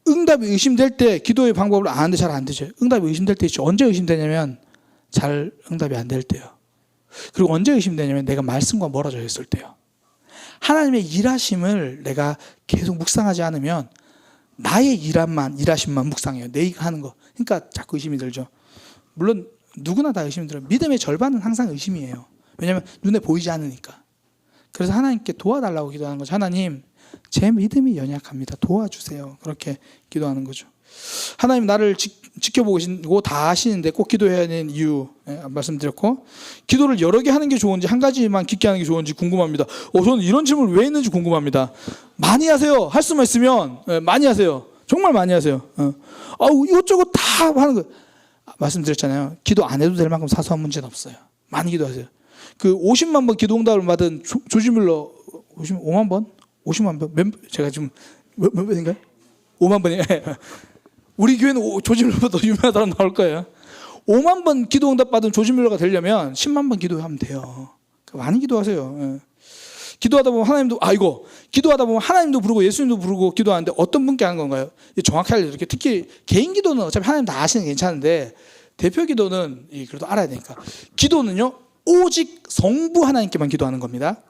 A: 응답이 의심될 때 기도의 방법을 아는데 잘 안 되죠. 응답이 의심될 때 있죠. 언제 의심되냐면 잘 응답이 안 될 때요. 그리고 언제 의심되냐면 내가 말씀과 멀어져 있을 때요. 하나님의 일하심을 내가 계속 묵상하지 않으면 나의 일하심만 묵상해요. 내가 하는 거. 그러니까 자꾸 의심이 들죠. 물론 누구나 다 의심이 들어요. 믿음의 절반은 항상 의심이에요. 왜냐하면 눈에 보이지 않으니까. 그래서 하나님께 도와달라고 기도하는 거죠. 하나님, 제 믿음이 연약합니다. 도와주세요. 그렇게 기도하는 거죠. 하나님 나를 지켜보고 계시고 다 아시는데 꼭 기도해야 하는 이유 말씀드렸고, 기도를 여러 개 하는 게 좋은지 한 가지만 깊게 하는 게 좋은지 궁금합니다. 저는 이런 질문을 왜 했는지 궁금합니다. 많이 하세요. 할 수만 있으면 많이 하세요. 정말 많이 하세요. 이것저것 다 하는 거 말씀드렸잖아요. 기도 안 해도 될 만큼 사소한 문제는 없어요. 많이 기도하세요. 그 50만 번 기도 응답을 받은 조지 밀러 5만 번? 50만 번? 제가 지금 몇 번인가요? 5만 번이에요. 우리 교회는 조지 밀러보다 더 유명하다고 나올 거예요. 5만 번 기도 응답 받은 조지 밀러가 되려면 10만 번 기도하면 돼요. 많이 기도하세요. 기도하다 보면 하나님도, 기도하다 보면 하나님도 부르고 예수님도 부르고 기도하는데 어떤 분께 하는 건가요? 정확히 알려드릴게요. 특히 개인 기도는 어차피 하나님 다 아시는 게 괜찮은데, 대표 기도는 그래도 알아야 되니까. 기도는요, 오직 성부 하나님께만 기도하는 겁니다.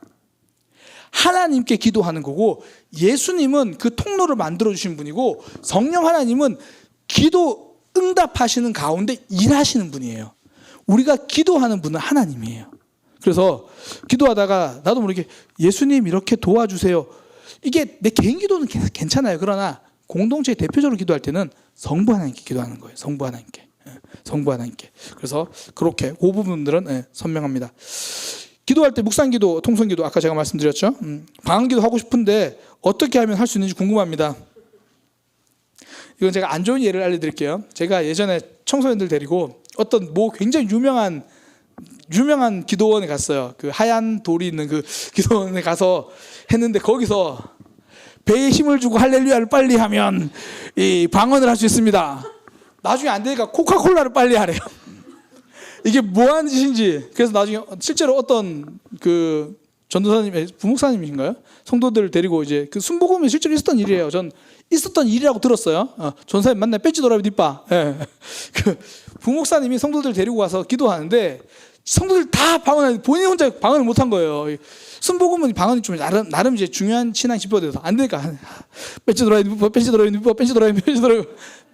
A: 하나님께 기도하는 거고, 예수님은 그 통로를 만들어주신 분이고, 성령 하나님은 기도 응답하시는 가운데 일하시는 분이에요. 우리가 기도하는 분은 하나님이에요. 그래서 기도하다가 나도 모르게 예수님 이렇게 도와주세요. 이게 내 개인 기도는 괜찮아요. 그러나 공동체의 대표적으로 기도할 때는 성부 하나님께 기도하는 거예요. 성부 하나님께. 성부 하나님께. 그래서 그렇게 그 부분들은 선명합니다. 기도할 때 묵상기도, 통성기도 아까 제가 말씀드렸죠. 방언기도 하고 싶은데 어떻게 하면 할 수 있는지 궁금합니다. 이건 제가 안 좋은 예를 알려드릴게요. 제가 예전에 청소년들 데리고 어떤 굉장히 유명한 기도원에 갔어요. 그 하얀 돌이 있는 그 기도원에 가서 했는데, 거기서 배에 힘을 주고 할렐루야를 빨리 하면 이 방언을 할 수 있습니다. 나중에 안 되니까 코카콜라를 빨리 하래요. 이게 뭐하는 짓인지. 그래서 나중에 실제로 어떤 그 전도사님, 부목사님이신가요? 성도들 데리고 이제 그 순복음이 실제로 있었던 일이에요. 전 있었던 일이라고 들었어요. 전사님 만나 뺏지 돌아요 니빠. 예. 그 부목사님이 성도들 데리고 가서 기도하는데 성도들 다 방언하는데 본인 혼자 방언을 못한 거예요. 순복음은 방언이 좀 나름 이제 중요한 신앙 지표가 돼서 안 되니까 뺏지 돌아요 니빠, 뺏지 돌아요 니빠, 뺏지 돌아요, 뺏지 돌아요,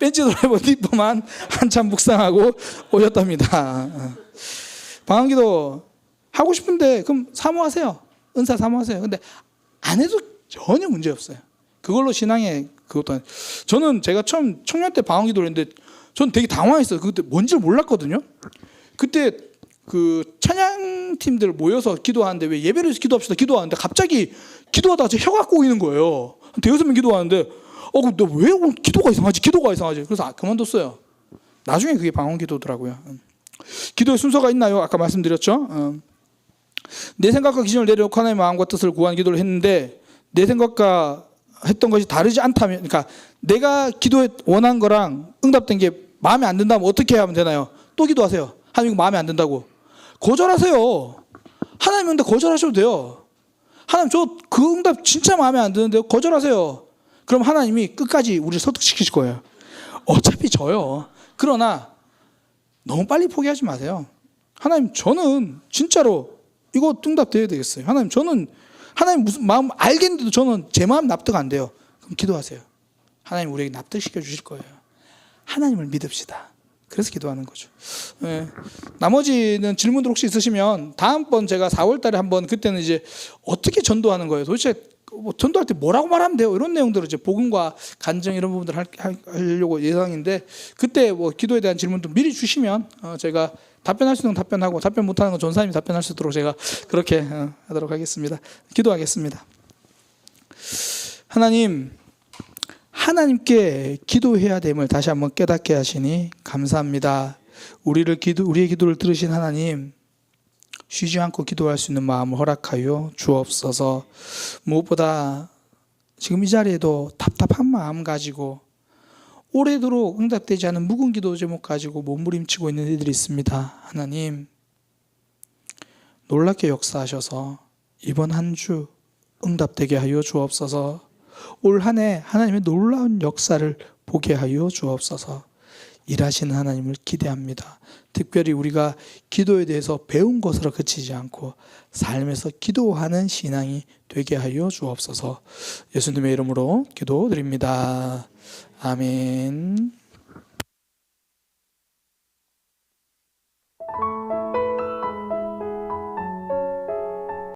A: 뺏지 돌아요 니빠만 한참 묵상하고 오셨답니다. 방언기도 하고 싶은데 그럼 사모하세요. 은사 사모하세요. 근데 안 해도 전혀 문제 없어요. 그걸로 신앙에 그것도 아니에요. 저는 제가 처음 청년 때 방언기도를 했는데 저는 되게 당황했어요. 그때 뭔지를 몰랐거든요. 그때 그 찬양팀들 모여서 기도하는데, 왜 예배를 해서 기도합시다 기도하는데 갑자기 기도하다가 제 혀가 꼬이는 거예요. 대여섯 명 기도하는데 그럼 너 왜 기도가 이상하지? 그래서 그만뒀어요. 나중에 그게 방언기도더라고요. 기도의 순서가 있나요? 아까 말씀드렸죠. 내 생각과 기준을 내려놓고 하나님의 마음과 뜻을 구한 기도를 했는데 내 생각과 했던 것이 다르지 않다면, 그러니까 내가 기도에 원한 거랑 응답된 게 마음에 안 든다면 어떻게 하면 되나요? 또 기도하세요. 하나님 마음에 안 든다고 거절하세요. 하나님 응답 거절하셔도 돼요. 하나님 저 그 응답 진짜 마음에 안 드는데요, 거절하세요. 그럼 하나님이 끝까지 우리를 설득시키실 거예요. 어차피 져요. 그러나 너무 빨리 포기하지 마세요. 하나님 저는 진짜로 이거 응답돼야 되겠어요. 하나님 무슨 마음 알겠는데도 저는 제 마음 납득 안 돼요. 그럼 기도하세요. 하나님 우리에게 납득시켜 주실 거예요. 하나님을 믿읍시다. 그래서 기도하는 거죠. 네. 나머지는 질문들 혹시 있으시면 다음번 제가 4월 달에 한번, 그때는 이제 어떻게 전도하는 거예요. 도대체 전도할 때 뭐라고 말하면 돼요. 이런 내용들을 이제 복음과 간증 이런 부분들 하려고 예상인데, 그때 기도에 대한 질문도 미리 주시면 제가 답변할 수 있는 건 답변하고 답변 못하는 건 전사님이 답변할 수 있도록 제가 그렇게 하도록 하겠습니다. 기도하겠습니다. 하나님께 기도해야 됨을 다시 한번 깨닫게 하시니 감사합니다. 우리의 기도를 들으신 하나님, 쉬지 않고 기도할 수 있는 마음을 허락하여 주옵소서. 무엇보다 지금 이 자리에도 답답한 마음 가지고 오래도록 응답되지 않은 묵은 기도 제목 가지고 몸부림치고 있는 이들이 있습니다. 하나님, 놀랍게 역사하셔서 이번 한 주 응답되게 하여 주옵소서. 올 한 해 하나님의 놀라운 역사를 보게 하여 주옵소서. 일하시는 하나님을 기대합니다. 특별히 우리가 기도에 대해서 배운 것으로 그치지 않고 삶에서 기도하는 신앙이 되게 하여 주옵소서. 예수님의 이름으로 기도드립니다. 아멘.